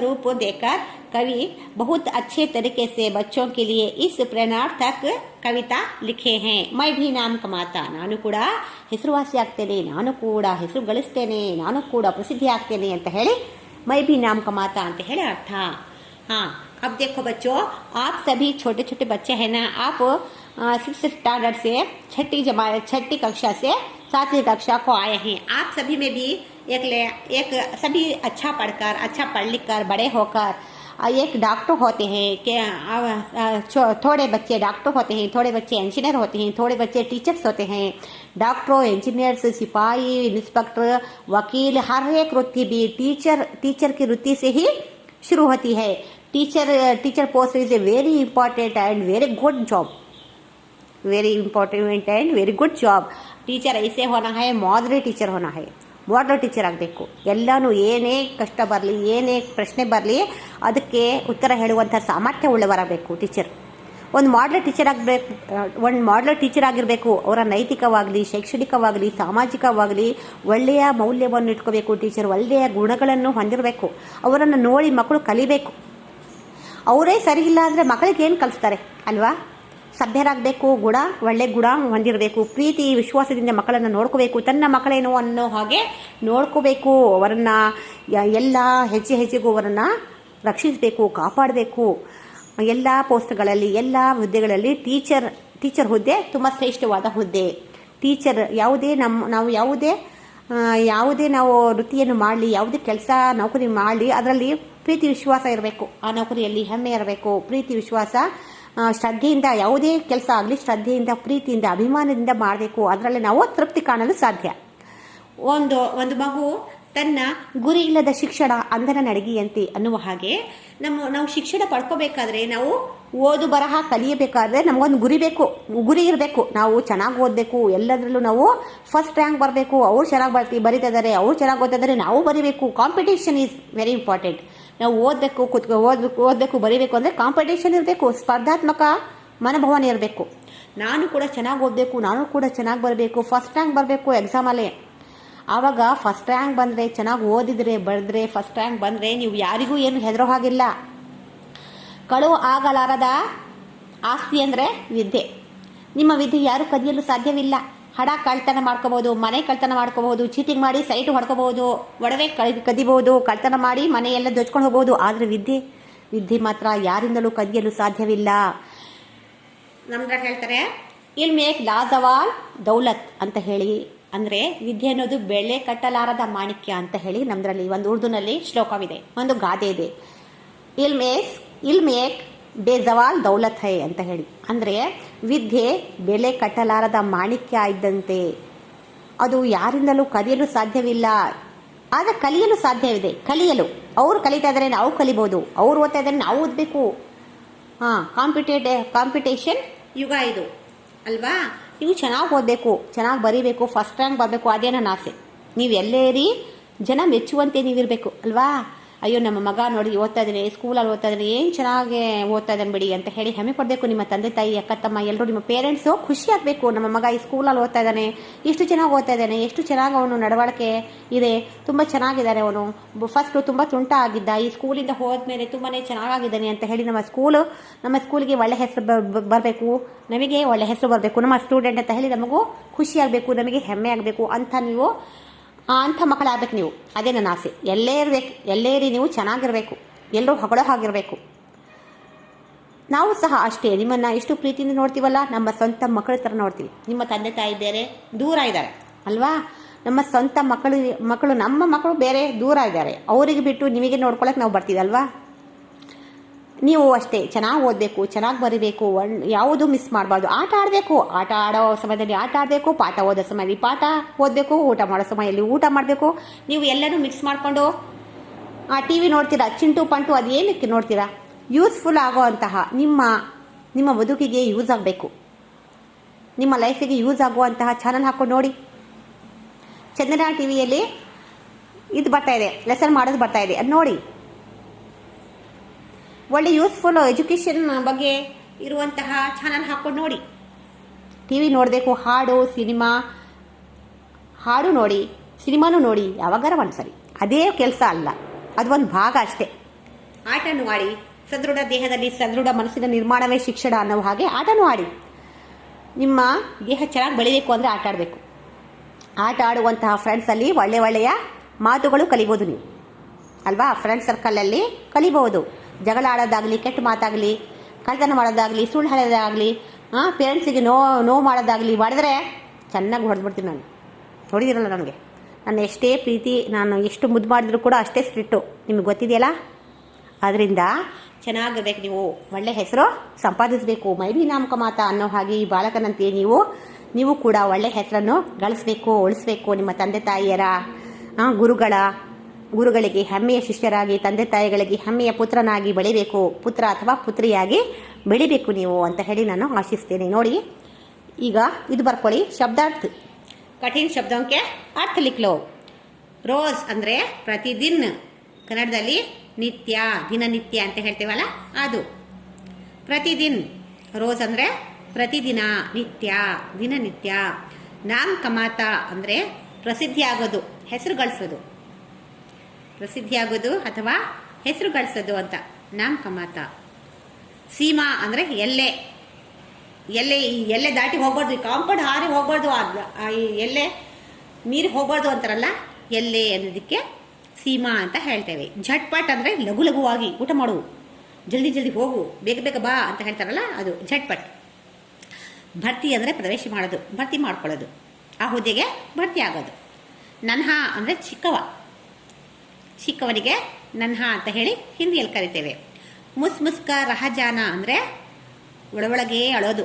रूप देकर कवि बहुत अच्छे तरीके से बच्चों के लिए इस प्रेरणार्थक कविता लिखे हैं। मैं भी नाम कमाता, ನಾನು ಕೂಡ ಹೆಸರುವಾಸಿ ಆಗ್ತೇನೆ, ನಾನು ಕೂಡ ಹೆಸರು ಗಳಿಸ್ತೇನೆ, ನಾನು ಕೂಡ ಪ್ರಸಿದ್ಧಿ ಆಗ್ತೇನೆ ಅಂತ ಹೇಳಿ मैं भी नाम कमाता ಅಂತ ಹೇಳಿ ಅರ್ಥ। हाँ, अब देखो बच्चों, आप सभी छोटे बच्चे हैं ना, आप 6th स्टैंडर्ड से छठी कक्षा से 7वीं कक्षा को आए हैं। आप सभी में भी सभी अच्छा पढ़ लिख कर बड़े होकर एक डॉक्टर होते हैं कि थोड़े बच्चे डॉक्टर होते हैं, थोड़े बच्चे इंजीनियर होते हैं, थोड़े बच्चे टीचर्स होते हैं। डॉक्टर, इंजीनियर्स, सिपाही, इंस्पेक्टर, वकील, हर एक वृत्ति भी टीचर की वृत्ति से ही शुरू होती है। Teacher post is a very important and very good job, teacher ऐसे होना है, मॉडल टीचर होना है, मॉडल टीचर ಆಗಬೇಕು। ಎಲ್ಲಾನು ಏನೇ ಕಷ್ಟ ಬರಲಿ, ಏನೇ ಪ್ರಶ್ನೆ ಬರಲಿ ಅದಕ್ಕೆ ಉತ್ತರ ಹೇಳುವಂಥ ಸಾಮರ್ಥ್ಯ ಉಳ್ಳವರಾಗಬೇಕು ಟೀಚರ್। ಒಂದು ಮಾಡಲ್ ಟೀಚರ್ ಆಗಿರಬೇಕು। ಅವರ ನೈತಿಕವಾಗಲಿ, ಶೈಕ್ಷಣಿಕವಾಗಲಿ, ಸಾಮಾಜಿಕವಾಗಲಿ ಒಳ್ಳೆಯ ಮೌಲ್ಯವನ್ನು ಇಟ್ಕೋಬೇಕು ಟೀಚರ್, ಒಳ್ಳೆಯ ಗುಣಗಳನ್ನು ಹೊಂದಿರಬೇಕು। ಅವರನ್ನು ನೋಡಿ ಮಕ್ಕಳು ಕಲಿಬೇಕು। ಅವರೇ ಸರಿ ಇಲ್ಲ ಅಂದರೆ ಮಕ್ಕಳಿಗೆ ಏನು ಕಲಿಸ್ತಾರೆ ಅಲ್ವಾ? ಸಭ್ಯರಾಗಬೇಕು, ಒಳ್ಳೆ ಗುಣ ಹೊಂದಿರಬೇಕು, ಪ್ರೀತಿ ವಿಶ್ವಾಸದಿಂದ ಮಕ್ಕಳನ್ನು ನೋಡ್ಕೋಬೇಕು, ತನ್ನ ಮಕ್ಕಳೇನೋ ಅನ್ನೋ ಹಾಗೆ ನೋಡ್ಕೋಬೇಕು, ಅವರನ್ನು ಎಲ್ಲ ಹೆಜ್ಜೆಗೂ ಅವರನ್ನು ರಕ್ಷಿಸಬೇಕು, ಕಾಪಾಡಬೇಕು। ಎಲ್ಲ ಪೋಸ್ಟ್ಗಳಲ್ಲಿ, ಎಲ್ಲ ಹುದ್ದೆಗಳಲ್ಲಿ ಟೀಚರ್ ಹುದ್ದೆ ತುಂಬ ಶ್ರೇಷ್ಠವಾದ ಹುದ್ದೆ। ಟೀಚರ್ ನಾವು ಯಾವುದೇ ನಾವು ವೃತ್ತಿಯನ್ನು ಮಾಡಲಿ, ಯಾವುದೇ ಕೆಲಸ ನೌಕರಿ ಮಾಡಲಿ, ಅದರಲ್ಲಿ ಪ್ರೀತಿ ವಿಶ್ವಾಸ ಇರಬೇಕು, ಆ ನೌಕರಿಯಲ್ಲಿ ಹೆಮ್ಮೆ ಇರಬೇಕು, ಪ್ರೀತಿ ವಿಶ್ವಾಸ ಶ್ರದ್ಧೆಯಿಂದ ಯಾವುದೇ ಕೆಲಸ ಆಗಲಿ ಶ್ರದ್ಧೆಯಿಂದ, ಪ್ರೀತಿಯಿಂದ, ಅಭಿಮಾನದಿಂದ ಮಾಡಬೇಕು, ಅದರಲ್ಲಿ ನಾವು ತೃಪ್ತಿ ಕಾಣಲು ಸಾಧ್ಯ। ಒಂದು ಮಗು ತನ್ನ ಗುರಿ ಇಲ್ಲದ ಶಿಕ್ಷಣ ಅಂಧನ ನಡಿಗೆಯಂತೆ ಅನ್ನುವ ಹಾಗೆ ನಾವು ಶಿಕ್ಷಣ ಪಡ್ಕೋಬೇಕಾದ್ರೆ, ನಾವು ಓದು ಬರಹ ಕಲಿಯಬೇಕಾದ್ರೆ ನಮಗೊಂದು ಗುರಿ ಇರಬೇಕು। ನಾವು ಚೆನ್ನಾಗಿ ಓದಬೇಕು, ಎಲ್ಲದರಲ್ಲೂ ನಾವು ಫಸ್ಟ್ ರ್ಯಾಂಕ್ ಬರಬೇಕು, ಅವ್ರು ಚೆನ್ನಾಗಿ ಬರೀತಿದ್ದಾರೆ, ಅವ್ರು ಚೆನ್ನಾಗಿ ಓದ್ತಿದ್ದಾರೆ, ನಾವು ಬರೀಬೇಕು। Competition is very important. ನಾವು ಓದಬೇಕು ಬರೀಬೇಕು ಅಂದರೆ ಕಾಂಪಿಟೇಷನ್ ಇರಬೇಕು, ಸ್ಪರ್ಧಾತ್ಮಕ ಮನೋಭಾವನೆ ಇರಬೇಕು। ನಾನು ಕೂಡ ಚೆನ್ನಾಗಿ ಓದಬೇಕು, ನಾನು ಕೂಡ ಚೆನ್ನಾಗಿ ಬರಬೇಕು, ಫಸ್ಟ್ ರ್ಯಾಂಕ್ ಬರಬೇಕು ಎಕ್ಸಾಮಲ್ಲೇ ಆವಾಗ ಫಸ್ಟ್ ರ್ಯಾಂಕ್ ಬಂದರೆ, ಚೆನ್ನಾಗಿ ಓದಿದ್ರೆ ಬರೆದ್ರೆ ಫಸ್ಟ್ ರ್ಯಾಂಕ್ ಬಂದರೆ ನೀವು ಯಾರಿಗೂ ಏನು ಹೆದರೋ ಹಾಗಿಲ್ಲ. ಕಳುವು ಆಗಲಾರದ ಆಸ್ತಿ ಅಂದರೆ ವಿದ್ಯೆ. ನಿಮ್ಮ ವಿದ್ಯೆ ಯಾರು ಕದಿಯಲು ಸಾಧ್ಯವಿಲ್ಲ. ಹಣ ಕಳ್ತನ ಮಾಡ್ಕೋಬಹುದು, ಮನೆ ಕಳ್ತನ ಮಾಡ್ಕೋಬಹುದು, ಚೀಟಿಂಗ್ ಮಾಡಿ ಸೈಟು ಹೊಡ್ಕೋಬಹುದು, ಒಡವೆ ಕದಿಬಹುದು, ಕಳ್ತನ ಮಾಡಿ ಮನೆಯೆಲ್ಲ ದೋಚ್ಕೊಂಡು ಹೋಗ್ಬೋದು. ಆದರೆ ವಿದ್ಯೆ ಮಾತ್ರ ಯಾರಿಂದಲೂ ಕದಿಯಲು ಸಾಧ್ಯವಿಲ್ಲ. ನಮ್ದ್ರಲ್ಲಿ ಹೇಳ್ತಾರೆ ಇಲ್ ಮೇಕ್ ಲಾಜವಾಲ್ ದೌಲತ್ ಅಂತ ಹೇಳಿ, ಅಂದರೆ ವಿದ್ಯೆ ಅನ್ನೋದು ಬೆಲೆ ಕಟ್ಟಲಾರದ ಮಾಣಿಕ್ಯ ಅಂತ ಹೇಳಿ ನಮ್ದ್ರಲ್ಲಿ ಒಂದು ಉರ್ದುನಲ್ಲಿ ಶ್ಲೋಕವಿದೆ, ಒಂದು ಗಾದೆ ಇದೆ. ಇಲ್ ಮೇಕ್ ಬೇಜವಾಲ್ ದೌಲತ್ ಹೈ ಅಂತ ಹೇಳಿ, ಅಂದರೆ ವಿದ್ಯೆ ಬೆಲೆ ಕಟ್ಟಲಾರದ ಮಾಣಿಕ್ಯ ಇದ್ದಂತೆ, ಅದು ಯಾರಿಂದಲೂ ಕಲಿಯಲು ಸಾಧ್ಯವಿಲ್ಲ. ಆದರೆ ಕಲಿಯಲು ಸಾಧ್ಯವಿದೆ. ಅವ್ರು ಕಲಿತಾ ಇದ್ದಾರೆ, ನಾವು ಕಲಿಬೋದು. ಅವ್ರು ಓದ್ತಾ ಇದ್ದಾರೆ, ನಾವು ಓದಬೇಕು. ಕಾಂಪಿಟೇಷನ್ ಯುಗ ಇದು ಅಲ್ವಾ. ನೀವು ಚೆನ್ನಾಗಿ ಓದಬೇಕು, ಚೆನ್ನಾಗಿ ಬರೀಬೇಕು, ಫಸ್ಟ್ ರ್ಯಾಂಕ್ ಬರಬೇಕು, ಅದೇ ನನ್ನ ಆಸೆ. ನೀವು ಎಲ್ಲೇ ಇರಿ ಜನ ಮೆಚ್ಚುವಂತೆ ನೀವಿರಬೇಕು ಅಲ್ವಾ. ಅಯ್ಯೋ ನಮ್ಮ ಮಗ ನೋಡಿ ಓದ್ತಾ ಇದ್ದಾನೆ, ಸ್ಕೂಲಲ್ಲಿ ಓದ್ತಾ ಇದ್ದಾನೆ, ಏನು ಚೆನ್ನಾಗಿ ಓದ್ತಾ ಇದ್ದಾನೆ ಬಿಡಿ ಅಂತ ಹೇಳಿ ಹೆಮ್ಮೆ ಪಡಬೇಕು. ನಿಮ್ಮ ತಂದೆ ತಾಯಿ, ಅಕ್ಕ ತಮ್ಮ ಎಲ್ಲರೂ, ನಿಮ್ಮ ಪೇರೆಂಟ್ಸು ಖುಷಿ ಆಗಬೇಕು. ನಮ್ಮ ಮಗ ಈ ಸ್ಕೂಲಲ್ಲಿ ಓದ್ತಾ ಇದ್ದಾನೆ, ಎಷ್ಟು ಚೆನ್ನಾಗಿ ಓದ್ತಾ ಇದ್ದಾನೆ, ಎಷ್ಟು ಚೆನ್ನಾಗಿ ಅವನು ನಡವಳಿಕೆ ಇದೆ, ತುಂಬ ಚೆನ್ನಾಗಿದ್ದಾನೆ, ಅವನು ಫಸ್ಟು ತುಂಬ ತುಂಟ ಆಗಿದ್ದ, ಈ ಸ್ಕೂಲಿಂದ ಹೋದ್ಮೇಲೆ ತುಂಬಾ ಚೆನ್ನಾಗಿದ್ದಾನೆ ಅಂತ ಹೇಳಿ ನಮ್ಮ ಸ್ಕೂಲಿಗೆ ಒಳ್ಳೆ ಹೆಸರು ಬರಬೇಕು, ನಮಗೆ ಒಳ್ಳೆ ಹೆಸರು ಬರಬೇಕು, ನಮ್ಮ ಸ್ಟೂಡೆಂಟ್ ಅಂತ ಹೇಳಿ ನಮಗೂ ಖುಷಿ ಆಗಬೇಕು, ನಮಗೆ ಹೆಮ್ಮೆ ಆಗಬೇಕು ಅಂತ ನೀವು ಅಂಥ ಮಕ್ಕಳಾಗಬೇಕು ನೀವು. ಅದೇ ನನ್ನ ಆಸೆ. ಎಲ್ಲೇ ಇರಿ ನೀವು ಚೆನ್ನಾಗಿರಬೇಕು, ಎಲ್ಲರೂ ಹೊಗಳೋ ಹಾಗಿರಬೇಕು. ನಾವು ಸಹ ಅಷ್ಟೇ ನಿಮ್ಮನ್ನು ಎಷ್ಟು ಪ್ರೀತಿಯಿಂದ ನೋಡ್ತೀವಲ್ಲ, ನಮ್ಮ ಸ್ವಂತ ಮಕ್ಕಳ ಥರ ನೋಡ್ತೀವಿ. ನಿಮ್ಮ ತಂದೆ ತಾಯಿ ಬೇರೆ ದೂರ ಇದ್ದಾರೆ ಅಲ್ವಾ, ನಮ್ಮ ಸ್ವಂತ ಮಕ್ಕಳು ನಮ್ಮ ಮಕ್ಕಳು ಬೇರೆ ದೂರ ಇದ್ದಾರೆ, ಅವರಿಗೆ ಬಿಟ್ಟು ನಿಮಗೆ ನೋಡ್ಕೊಳಕ್ಕೆ ನಾವು ಬರ್ತೀವಿ ಅಲ್ವಾ. ನೀವು ಅಷ್ಟೇ ಚೆನ್ನಾಗಿ ಓದಬೇಕು, ಚೆನ್ನಾಗಿ ಬರೀಬೇಕು, ಯಾವುದು ಮಿಸ್ ಮಾಡಬಾರ್ದು. ಆಟ ಆಡಬೇಕು, ಆಟ ಆಡೋ ಸಮಯದಲ್ಲಿ ಆಟ ಆಡಬೇಕು, ಪಾಠ ಓದೋ ಸಮಯದಲ್ಲಿ ಪಾಠ ಓದಬೇಕು, ಊಟ ಮಾಡೋ ಸಮಯದಲ್ಲಿ ಊಟ ಮಾಡಬೇಕು. ನೀವು ಎಲ್ಲನೂ ಮಿಕ್ಸ್ ಮಾಡಿಕೊಂಡು ಟಿ ವಿ ನೋಡ್ತೀರಾ, ಚಿಂಟು ಪಂಟು ಅದೇನಕ್ಕೆ ನೋಡ್ತೀರಾ? ಯೂಸ್ಫುಲ್ ಆಗೋ ಅಂತಹ ನಿಮ್ಮ ಬದುಕಿಗೆ ಯೂಸ್ ಆಗಬೇಕು, ನಿಮ್ಮ ಲೈಫಿಗೆ ಯೂಸ್ ಆಗುವಂತಹ ಚಾನಲ್ ಹಾಕೊಂಡು ನೋಡಿ. ಚಂದನ ಟಿವಿಯಲ್ಲಿ ಇದು ಬರ್ತಾ ಇದೆ, ಲೆಸನ್ ಮಾಡೋದು ಬರ್ತಾ ಇದೆ, ಅದು ನೋಡಿ. ಒಳ್ಳೆ ಯೂಸ್ಫುಲ್ ಎಜುಕೇಷನ್ ಬಗ್ಗೆ ಇರುವಂತಹ ಚಾನಲ್ ಹಾಕೊಂಡು ನೋಡಿ. ಟಿ ವಿ ನೋಡಬೇಕು, ಹಾಡು ನೋಡಿ, ಸಿನಿಮಾನು ನೋಡಿ, ಯಾವಾಗಾರ ಒಂದ್ಸರಿ. ಅದೇ ಕೆಲಸ ಅಲ್ಲ, ಅದು ಒಂದು ಭಾಗ ಅಷ್ಟೇ. ಆಟನೂ ಆಡಿ, ಸದೃಢ ದೇಹದಲ್ಲಿ ಸದೃಢ ಮನಸ್ಸಿನ ನಿರ್ಮಾಣವೇ ಶಿಕ್ಷಣ ಅನ್ನೋ ಹಾಗೆ ಆಟನೂ ಆಡಿ. ನಿಮ್ಮ ದೇಹ ಚೆನ್ನಾಗಿ ಬೆಳಿಬೇಕು ಅಂದರೆ ಆಟ ಆಡಬೇಕು. ಆಟ ಆಡುವಂತಹ ಫ್ರೆಂಡ್ಸಲ್ಲಿ ಒಳ್ಳೆಯ ಮಾತುಗಳು ಕಲಿಬೋದು ನೀವು ಅಲ್ವಾ. ಫ್ರೆಂಡ್ ಸರ್ಕಲಲ್ಲಿ ಕಲಿಬಹುದು. ಜಗಳ ಆಡೋದಾಗಲಿ, ಕೆಟ್ಟ ಮಾತಾಗಲಿ, ಕಳ್ತನ ಮಾಡೋದಾಗಲಿ, ಸುಳ್ಳು ಹೇಳೋದಾಗಲಿ, ಪೇರೆಂಟ್ಸಿಗೆ ನೋವು ಮಾಡೋದಾಗಲಿ ಮಾಡಿದ್ರೆ ಚೆನ್ನಾಗಿ ಹೊಡೆದ್ಬಿಡ್ತೀನಿ ನಾನು. ನೋಡಿದಿರಲ್ಲ ನನಗೆ, ನಾನು ಎಷ್ಟೇ ಪ್ರೀತಿ, ನಾನು ಎಷ್ಟು ಮುದ್ದು ಮಾಡಿದ್ರು ಕೂಡ ಅಷ್ಟೇ ಸ್ಟ್ರಿಕ್ಟು, ನಿಮಗೆ ಗೊತ್ತಿದೆಯಲ್ಲ. ಆದ್ದರಿಂದ ಚೆನ್ನಾಗಿರ್ಬೇಕು, ನೀವು ಒಳ್ಳೆ ಹೆಸರು ಸಂಪಾದಿಸಬೇಕು. ಮೈಬಿ ನಾಮಕ ಮಾತ ಅನ್ನೋ ಹಾಗೆ ಈ ಬಾಲಕನಂತೆ ನೀವು ಕೂಡ ಒಳ್ಳೆ ಹೆಸರನ್ನು ಗಳಿಸ್ಬೇಕು, ಉಳಿಸ್ಬೇಕು. ನಿಮ್ಮ ತಂದೆ ತಾಯಿಯರ ಗುರುಗಳಿಗೆ ಹೆಮ್ಮೆಯ ಶಿಷ್ಯರಾಗಿ, ತಂದೆ ತಾಯಿಗಳಿಗೆ ಹೆಮ್ಮೆಯ ಪುತ್ರನಾಗಿ ಬೆಳಿಬೇಕು, ಪುತ್ರ ಅಥವಾ ಪುತ್ರಿಯಾಗಿ ಬೆಳಿಬೇಕು ನೀವು ಅಂತ ಹೇಳಿ ನಾನು ಆಶಿಸ್ತೇನೆ. ನೋಡಿ, ಈಗ ಇದು ಬರ್ಕೊಳ್ಳಿ, ಶಬ್ದಾರ್ಥ. ಕಠಿಣ ಶಬ್ದಕ್ಕೆ ಅರ್ಥ ಲಿಖ್ಲೋ. ರೋಜ್ ಅಂದರೆ ಪ್ರತಿದಿನ, ಕನ್ನಡದಲ್ಲಿ ನಿತ್ಯ, ದಿನನಿತ್ಯ ಅಂತ ಹೇಳ್ತೇವಲ್ಲ ಅದು. ಪ್ರತಿದಿನ, ರೋಜ್ ಅಂದರೆ ಪ್ರತಿದಿನ, ನಿತ್ಯ, ದಿನನಿತ್ಯ. ನಾಮ್ ಕಮಾತ ಅಂದರೆ ಪ್ರಸಿದ್ಧಿ ಆಗೋದು, ಹೆಸರು ಗಳಿಸೋದು. ಪ್ರಸಿದ್ಧಿಯಾಗೋದು ಅಥವಾ ಹೆಸರು ಗಳಿಸೋದು ಅಂತ ನಾಮ್ ಕಮಾತ. ಸೀಮಾ ಅಂದರೆ ಎಲ್ಲೆ ದಾಟಿ ಹೋಗ್ಬಾರ್ದು, ಕಾಂಪೌಂಡ್ ಹಾರಿ ಹೋಗ್ಬಾರ್ದು, ಎಲ್ಲೆ ಮೀರಿ ಹೋಗ್ಬಾರ್ದು ಅಂತಾರಲ್ಲ, ಎಲ್ಲೆ ಅನ್ನೋದಕ್ಕೆ ಸೀಮಾ ಅಂತ ಹೇಳ್ತೇವೆ. ಝಟ್ಪಟ್ ಅಂದರೆ ಲಘುವಾಗಿ ಊಟ ಮಾಡು, ಜಲ್ದಿ ಹೋಗು, ಬೇಗ ಬಾ ಅಂತ ಹೇಳ್ತಾರಲ್ಲ, ಅದು ಝಟ್ಪಟ್. ಭರ್ತಿ ಅಂದರೆ ಪ್ರವೇಶ ಮಾಡೋದು, ಭರ್ತಿ ಮಾಡ್ಕೊಳ್ಳೋದು, ಆ ಹುದ್ದೆಗೆ ಭರ್ತಿ ಆಗೋದು. ನನ್ಹ ಅಂದರೆ ಚಿಕ್ಕವನಿಗೆ ನನ್ಹ ಅಂತ ಹೇಳಿ ಹಿಂದಿಯಲ್ಲಿ ಕರಿತೇವೆ. ಮುಸ್ಕ ರಹಜಾನ ಅಂದರೆ ಒಳಗೆ ಅಳೋದು,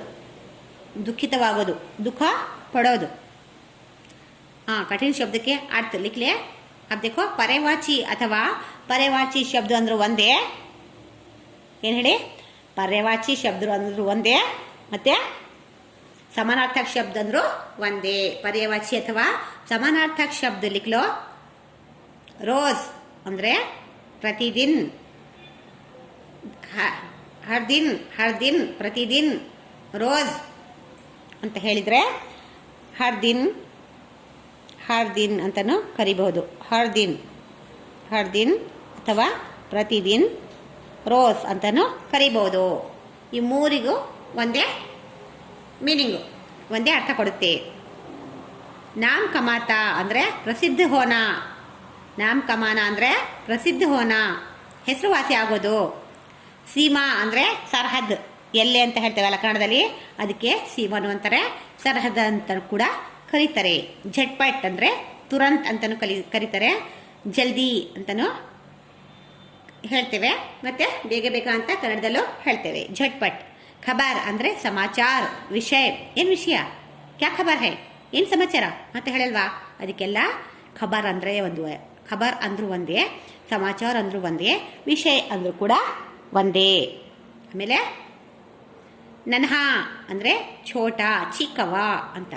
ದುಃಖಿತವಾಗೋದು, ದುಃಖ ಪಡೋದು. ಕಠಿಣ ಶಬ್ದಕ್ಕೆ ಅರ್ಥ ಲಿಖ್ಲೆ. अब देखो पर्यायवाची ಅಥವಾ पर्यायवाची ಶಬ್ದ ಅಂದ್ರೂ ಒಂದೇ. ಏನು ಹೇಳಿ? पर्यायवाची ಶಬ್ದ ಅಂದ್ರೂ ಒಂದೇ, ಮತ್ತೆ ಸಮಾನಾರ್ಥಕ ಶಬ್ದ ಅಂದ್ರೂ ಒಂದೇ. पर्यायवाची ಅಥವಾ ಸಮಾನಾರ್ಥಕ ಶಬ್ದ ಲಿಖ್ಲೋ. ರೋಜ್ ಅಂದರೆ ಪ್ರತಿದಿನ, ಹರ್ ದಿನ್ ಪ್ರತಿದಿನ, ರೋಜ್ ಅಂತ ಹೇಳಿದರೆ ಹರ್ ಹರ್ ದಿನ್ ಅಂತಲೂ ಕರಿಬಹುದು. ಹರ್ ದಿನ್ ಅಥವಾ ಪ್ರತಿದಿನ್, ರೋಸ್ ಅಂತಲೂ ಕರಿಬಹುದು. ಈ ಮೂರಿಗೂ ಒಂದೇ ಮೀನಿಂಗು, ಒಂದೇ ಅರ್ಥ ಕೊಡುತ್ತೆ. ನಾಮ್ ಕಮಾತ ಅಂದರೆ ಪ್ರಸಿದ್ಧ ಹೋನ. ನಾಮ್ ಕಮಾನ ಅಂದರೆ ಪ್ರಸಿದ್ಧ ಹೋನ, ಹೆಸರುವಾಸಿ ಆಗೋದು. ಸೀಮಾ ಅಂದರೆ ಸರ್ಹದ್, ಎಲ್ಲೆ ಅಂತ ಹೇಳ್ತೇವಲ್ಲ ಕನ್ನಡದಲ್ಲಿ, ಅದಕ್ಕೆ ಸೀಮಾನು ಅಂತಾರೆ, ಸರ್ಹದ್ ಅಂತ ಕೂಡ ಕರೀತಾರೆ. ಝಟ್ಪಟ್ ಅಂದರೆ ತುರಂತ್ ಅಂತಲೂ ಕರೀತಾರೆ, ಜಲ್ದಿ ಅಂತಲೂ ಹೇಳ್ತೇವೆ, ಮತ್ತು ಬೇಗ ಬೇಗ ಅಂತ ಕನ್ನಡದಲ್ಲೂ ಹೇಳ್ತೇವೆ. ಝಟ್ಪಟ್. ಖಬರ್ ಅಂದರೆ ಸಮಾಚಾರ, ವಿಷಯ. ಏನು ವಿಷಯ? ಕ್ಯಾ ಖಬರ್ ಹೈ? ಏನು ಸಮಾಚಾರ ಅಂತ ಹೇಳಲ್ವಾ? ಅದಕ್ಕೆಲ್ಲ ಖಬರ್ ಅಂದರೆ ಖಬರ್ ಅಂದರೂ ಒಂದೇ, ಸಮಾಚಾರ ಅಂದರೂ ಒಂದೇ, ವಿಷಯ ಅಂದರೂ ಕೂಡ ಒಂದೇ. ಆಮೇಲೆ ನನ್ಹಾ ಅಂದರೆ ಛೋಟ, ಚಿಕ್ಕವ ಅಂತ.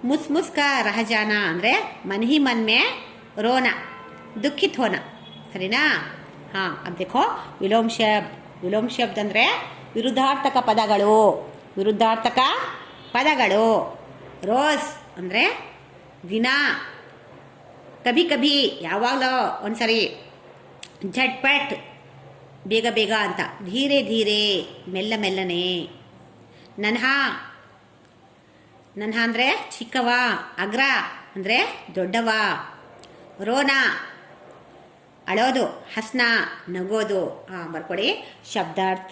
ಮುಸ್ಕ ರಹಜಾನ ಅಂದರೆ मन ही मन में रोना, दुखित होना. ಸರಿನಾ? ಹಾಂ, अब देखो ವಿಲೋಮ ಶಬ್ದ ಅಂದರೆ ವಿರುದ್ಧಾರ್ಥಕ ಪದಗಳು. ರೋಸ್ ಅಂದರೆ ದಿನ, ಕಭಿ ಕಭಿ ಯಾವಾಗಲೋ ಒಂದ್ಸರಿ, ಝಟ್ಪಟ್ ಬೇಗ ಬೇಗ ಅಂತ, ಧೀರೆ ಧೀರೆ ಮೆಲ್ಲ ಮೆಲ್ಲನೆ. ನನ್ಹಾ ಅಂದರೆ ಚಿಕ್ಕವ, ಅಗ್ರ ಅಂದರೆ ದೊಡ್ಡವ. ರೋನಾ ಅಳೋದು, ಹಸ್ನ ನಗೋದು. ಬರ್ಕೊಡಿ. ಶಬ್ದಾರ್ಥ,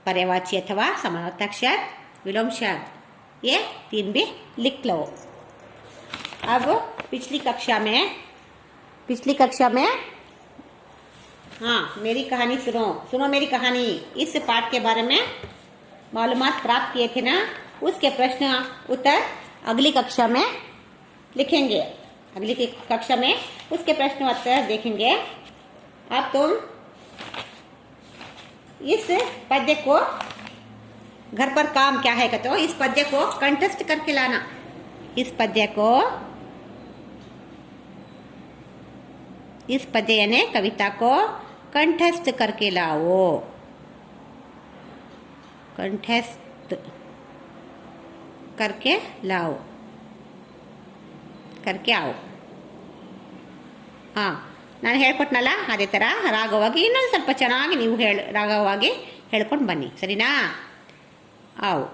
पर्यायवाची अथवा समानार्थक शब्द, विलोम शब्द, ये 3 भी लिख लो. अब पिछली कक्षा में हाँ, मेरी कहानी सुनो मेरी कहानी. इस पाठ के बारे में मालूमात प्राप्त किए थे ना, उसके प्रश्न उत्तर अगली कक्षा में लिखेंगे. अगली कक्षा में उसके प्रश्न उत्तर देखेंगे. अब तुम इस पद्य को घर पर काम क्या है कहते हो, इस पद्य को कंटेस्ट करके लाना. इस पद्य यानी कविता को कंटेस्ट करके लाओ. कंटेस्ट करके आओ. ಹಾಂ, ನಾನು ಹೇಳ್ಕೊಟ್ನಲ್ಲ ಅದೇ ಥರ ರಾಗವಾಗಿ ಇನ್ನೊಂದು ಸ್ವಲ್ಪ ಚೆನ್ನಾಗಿ ನೀವು ರಾಗವಾಗಿ ಹೇಳ್ಕೊಂಡು ಬನ್ನಿ. ಸರಿನಾ? ಆವು.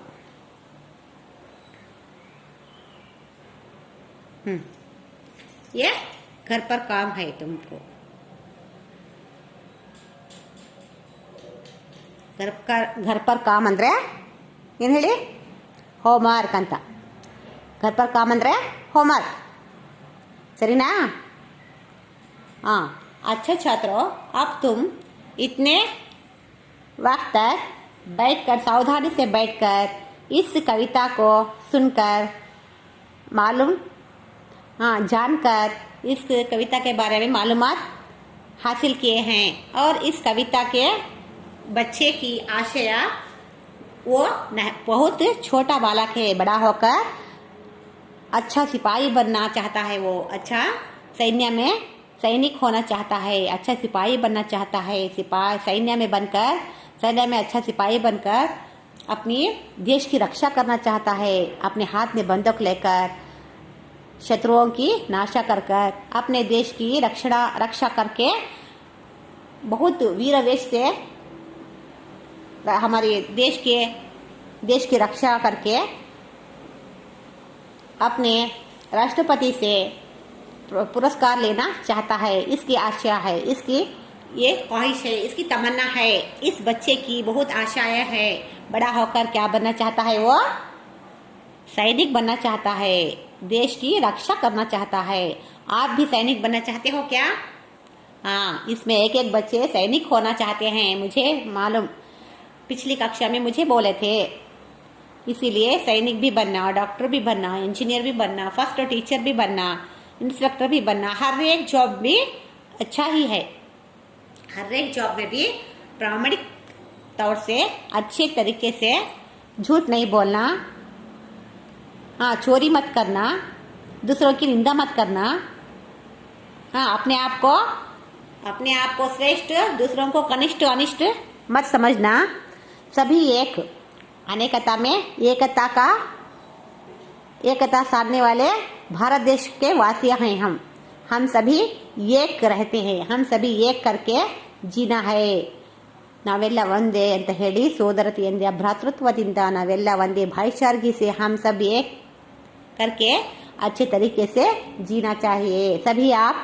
ये घर पर काम है तुमको. घर पर काम ಅಂದರೆ ಏನು ಹೇಳಿ? ಹೋಮ್ವರ್ಕ್ ಅಂತ. घर पर काम ಅಂದರೆ ಹೋಮ್ವರ್ಕ್. सरीना? हाँ. अच्छा छात्रों, अब तुम इतने वक्त तक बैठकर, सावधानी से बैठकर इस कविता को सुनकर, जानकर इस कविता के बारे में मालूमात हासिल किए हैं. और इस कविता के बच्चे की आशय, वो बहुत छोटा बालक है, बड़ा होकर अच्छा सिपाही बनना चाहता है. वो अच्छा सैनिक होना चाहता है, अच्छा सिपाही बनना चाहता है. सैन्य में अच्छा सिपाही बनकर अपनी देश की रक्षा करना चाहता है. अपने हाथ में बंदूक लेकर शत्रुओं की नाशा कर अपने देश की रक्षा करके, बहुत वीरवेश से हमारे देश की रक्षा करके अपने राष्ट्रपति से पुरस्कार लेना चाहता है. इसकी आशा है, इसकी ये ख्वाहिश है, इसकी तमन्ना है. इस बच्चे की बहुत आशाएं है. बड़ा होकर क्या बनना चाहता है? वो सैनिक बनना चाहता है, देश की रक्षा करना चाहता है. आप भी सैनिक बनना चाहते हो क्या? हाँ, इसमें एक बच्चे सैनिक होना चाहते हैं. मुझे मालूम, पिछली कक्षा में मुझे बोले थे. इसीलिए सैनिक भी बनना, डॉक्टर भी बनना, इंजीनियर भी बनना, फर्स्ट टीचर भी बनना, इंस्पेक्टर भी बनना, हर एक जॉब भी अच्छा ही है. हर एक जॉब में भी प्रामाणिक तौर से, अच्छे तरीके से झूठ नहीं बोलना, हाँ, चोरी मत करना, दूसरों की निंदा मत करना, हाँ, अपने आप को श्रेष्ठ, दूसरों को कनिष्ठ अनिष्ट मत समझना. सभी एक, अनेकता में एकता साधने वाले भारत देश के वासी हैं हम सभी एक रहते हैं, हम सभी एक करके जीना है. ನಾವೆಲ್ಲ ಒಂದೇ ಅಂತ ಹೇಳಿ ಸೋದರತೆಯಿಂದ ಭ್ರಾತೃತ್ವದಿಂದ ನಾವೆಲ್ಲ ಒಂದೇ भाईचारगी से हम सब एक करके अच्छे तरीके से जीना चाहिए. सभी आप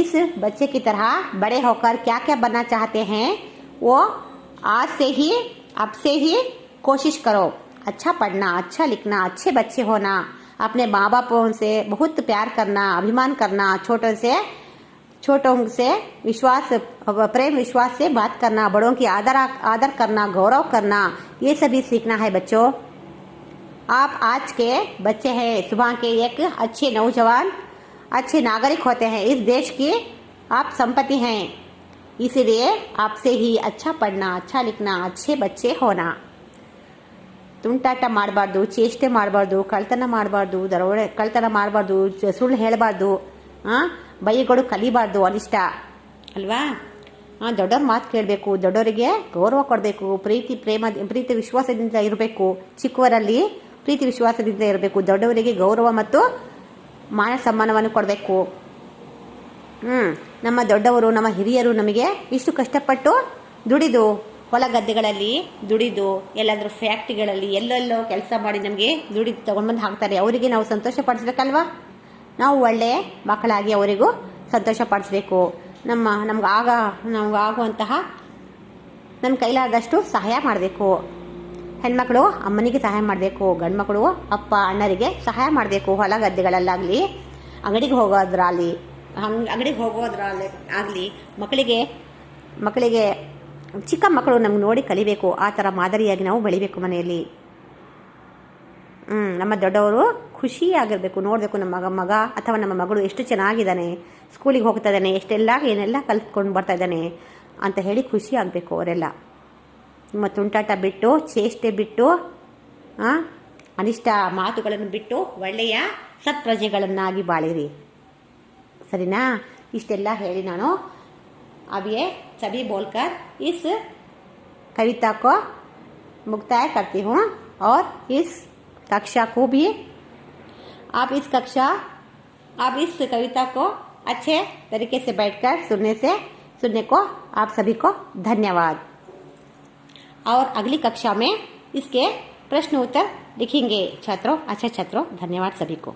इस बच्चे की तरह बड़े होकर क्या क्या बनना चाहते हैं वो आज से ही अब से ही कोशिश करो. अच्छा पढ़ना, अच्छा लिखना, अच्छे बच्चे होना, अपने माँ बापों से बहुत प्यार करना, अभिमान करना, छोटों से विश्वास, प्रेम विश्वास से बात करना, बड़ों की आदर करना, गौरव करना, ये सभी सीखना है बच्चों. आप आज के बच्चे हैं, सुबह के एक अच्छे नौजवान, अच्छे नागरिक होते हैं. इस देश की आप संपत्ति हैं. इसलिए आपसे ही अच्छा पढ़ना, अच्छा लिखना, अच्छे बच्चे होना. ತುಂಟಾಟ ಮಾಡಬಾರ್ದು, ಚೇಷ್ಟೆ ಮಾಡಬಾರ್ದು, ಕಳ್ತನ ಮಾಡಬಾರ್ದು, ಕಳ್ತನ ಮಾಡಬಾರ್ದು, ಸುಳ್ಳು ಹೇಳಬಾರ್ದು, ಬೈಗಳು ಕಲಿಬಾರ್ದು, ಅನಿಷ್ಟ ಅಲ್ವಾ. ದೊಡ್ಡವ್ರ ಮಾತು ಕೇಳಬೇಕು, ದೊಡ್ಡವರಿಗೆ ಗೌರವ ಕೊಡಬೇಕು, ಪ್ರೀತಿ ವಿಶ್ವಾಸದಿಂದ ಇರಬೇಕು. ಚಿಕ್ಕವರಲ್ಲಿ ಪ್ರೀತಿ ವಿಶ್ವಾಸದಿಂದ ಇರಬೇಕು, ದೊಡ್ಡವರಿಗೆ ಗೌರವ ಮತ್ತು ಮಾನ ಸಮ್ಮಾನವನ್ನು ಕೊಡಬೇಕು. ನಮ್ಮ ದೊಡ್ಡವರು, ನಮ್ಮ ಹಿರಿಯರು ನಮಗೆ ಇಷ್ಟು ಕಷ್ಟಪಟ್ಟು ದುಡಿದು ಹೊಲ ಗದ್ದೆಗಳಲ್ಲಿ ದುಡಿದು ಎಲ್ಲಾದರೂ ಫ್ಯಾಕ್ಟ್ರಿಗಳಲ್ಲಿ ಎಲ್ಲೆಲ್ಲೋ ಕೆಲಸ ಮಾಡಿ ನಮಗೆ ದುಡಿದು ತಗೊಂಡ್ಬಂದು ಹಾಕ್ತಾರೆ. ಅವರಿಗೆ ನಾವು ಸಂತೋಷ ಪಡಿಸ್ಬೇಕಲ್ವಾ. ನಾವು ಒಳ್ಳೆ ಮಕ್ಕಳಾಗಿ ಅವರಿಗೂ ಸಂತೋಷ ಪಡಿಸ್ಬೇಕು. ನಮಗಾಗುವಂತಹ ನಮ್ಮ ಕೈಲಾದಷ್ಟು ಸಹಾಯ ಮಾಡಬೇಕು. ಹೆಣ್ಮಕ್ಳು ಅಮ್ಮನಿಗೆ ಸಹಾಯ ಮಾಡಬೇಕು, ಗಂಡು ಮಕ್ಕಳು ಅಪ್ಪ ಅಣ್ಣರಿಗೆ ಸಹಾಯ ಮಾಡಬೇಕು. ಹೊಲ ಗದ್ದೆಗಳಲ್ಲಾಗಲಿ, ಅಂಗಡಿಗೆ ಹೋಗೋದ್ರಾಗಲಿ ಆಗಲಿ ಮಕ್ಕಳಿಗೆ ಚಿಕ್ಕ ಮಕ್ಕಳು ನಮ್ಗೆ ನೋಡಿ ಕಲಿಬೇಕು. ಆ ಥರ ಮಾದರಿಯಾಗಿ ನಾವು ಬೆಳಿಬೇಕು ಮನೆಯಲ್ಲಿ. ನಮ್ಮ ದೊಡ್ಡವರು ಖುಷಿಯಾಗಿರಬೇಕು, ನೋಡಬೇಕು ನಮ್ಮ ಮಗ ಅಥವಾ ನಮ್ಮ ಮಗಳು ಎಷ್ಟು ಚೆನ್ನಾಗಿದ್ದಾನೆ, ಸ್ಕೂಲಿಗೆ ಹೋಗ್ತಾ ಇದ್ದಾನೆ, ಏನೆಲ್ಲ ಕಲ್ತ್ಕೊಂಡು ಬರ್ತಾ ಇದ್ದಾನೆ ಅಂತ ಹೇಳಿ ಖುಷಿ ಆಗಬೇಕು ಅವರೆಲ್ಲ. ನಿಮ್ಮ ತುಂಟಾಟ ಬಿಟ್ಟು, ಚೇಷ್ಟೆ ಬಿಟ್ಟು, ಅನಿಷ್ಟ ಮಾತುಗಳನ್ನು ಬಿಟ್ಟು ಒಳ್ಳೆಯ ಸತ್ಪ್ರಜೆಗಳನ್ನಾಗಿ ಬಾಳಿರಿ. ಸರಿನಾ. ಇಷ್ಟೆಲ್ಲ ಹೇಳಿ ನಾನು अब ये सभी बोलकर इस कविता को मुक्ताय करती हूँ. और इस कक्षा को भी आप इस कविता को अच्छे तरीके से बैठकर सुनने को आप सभी को धन्यवाद. और अगली कक्षा में इसके प्रश्न उत्तर लिखेंगे छात्रों. अच्छा छात्रों, धन्यवाद सभी को.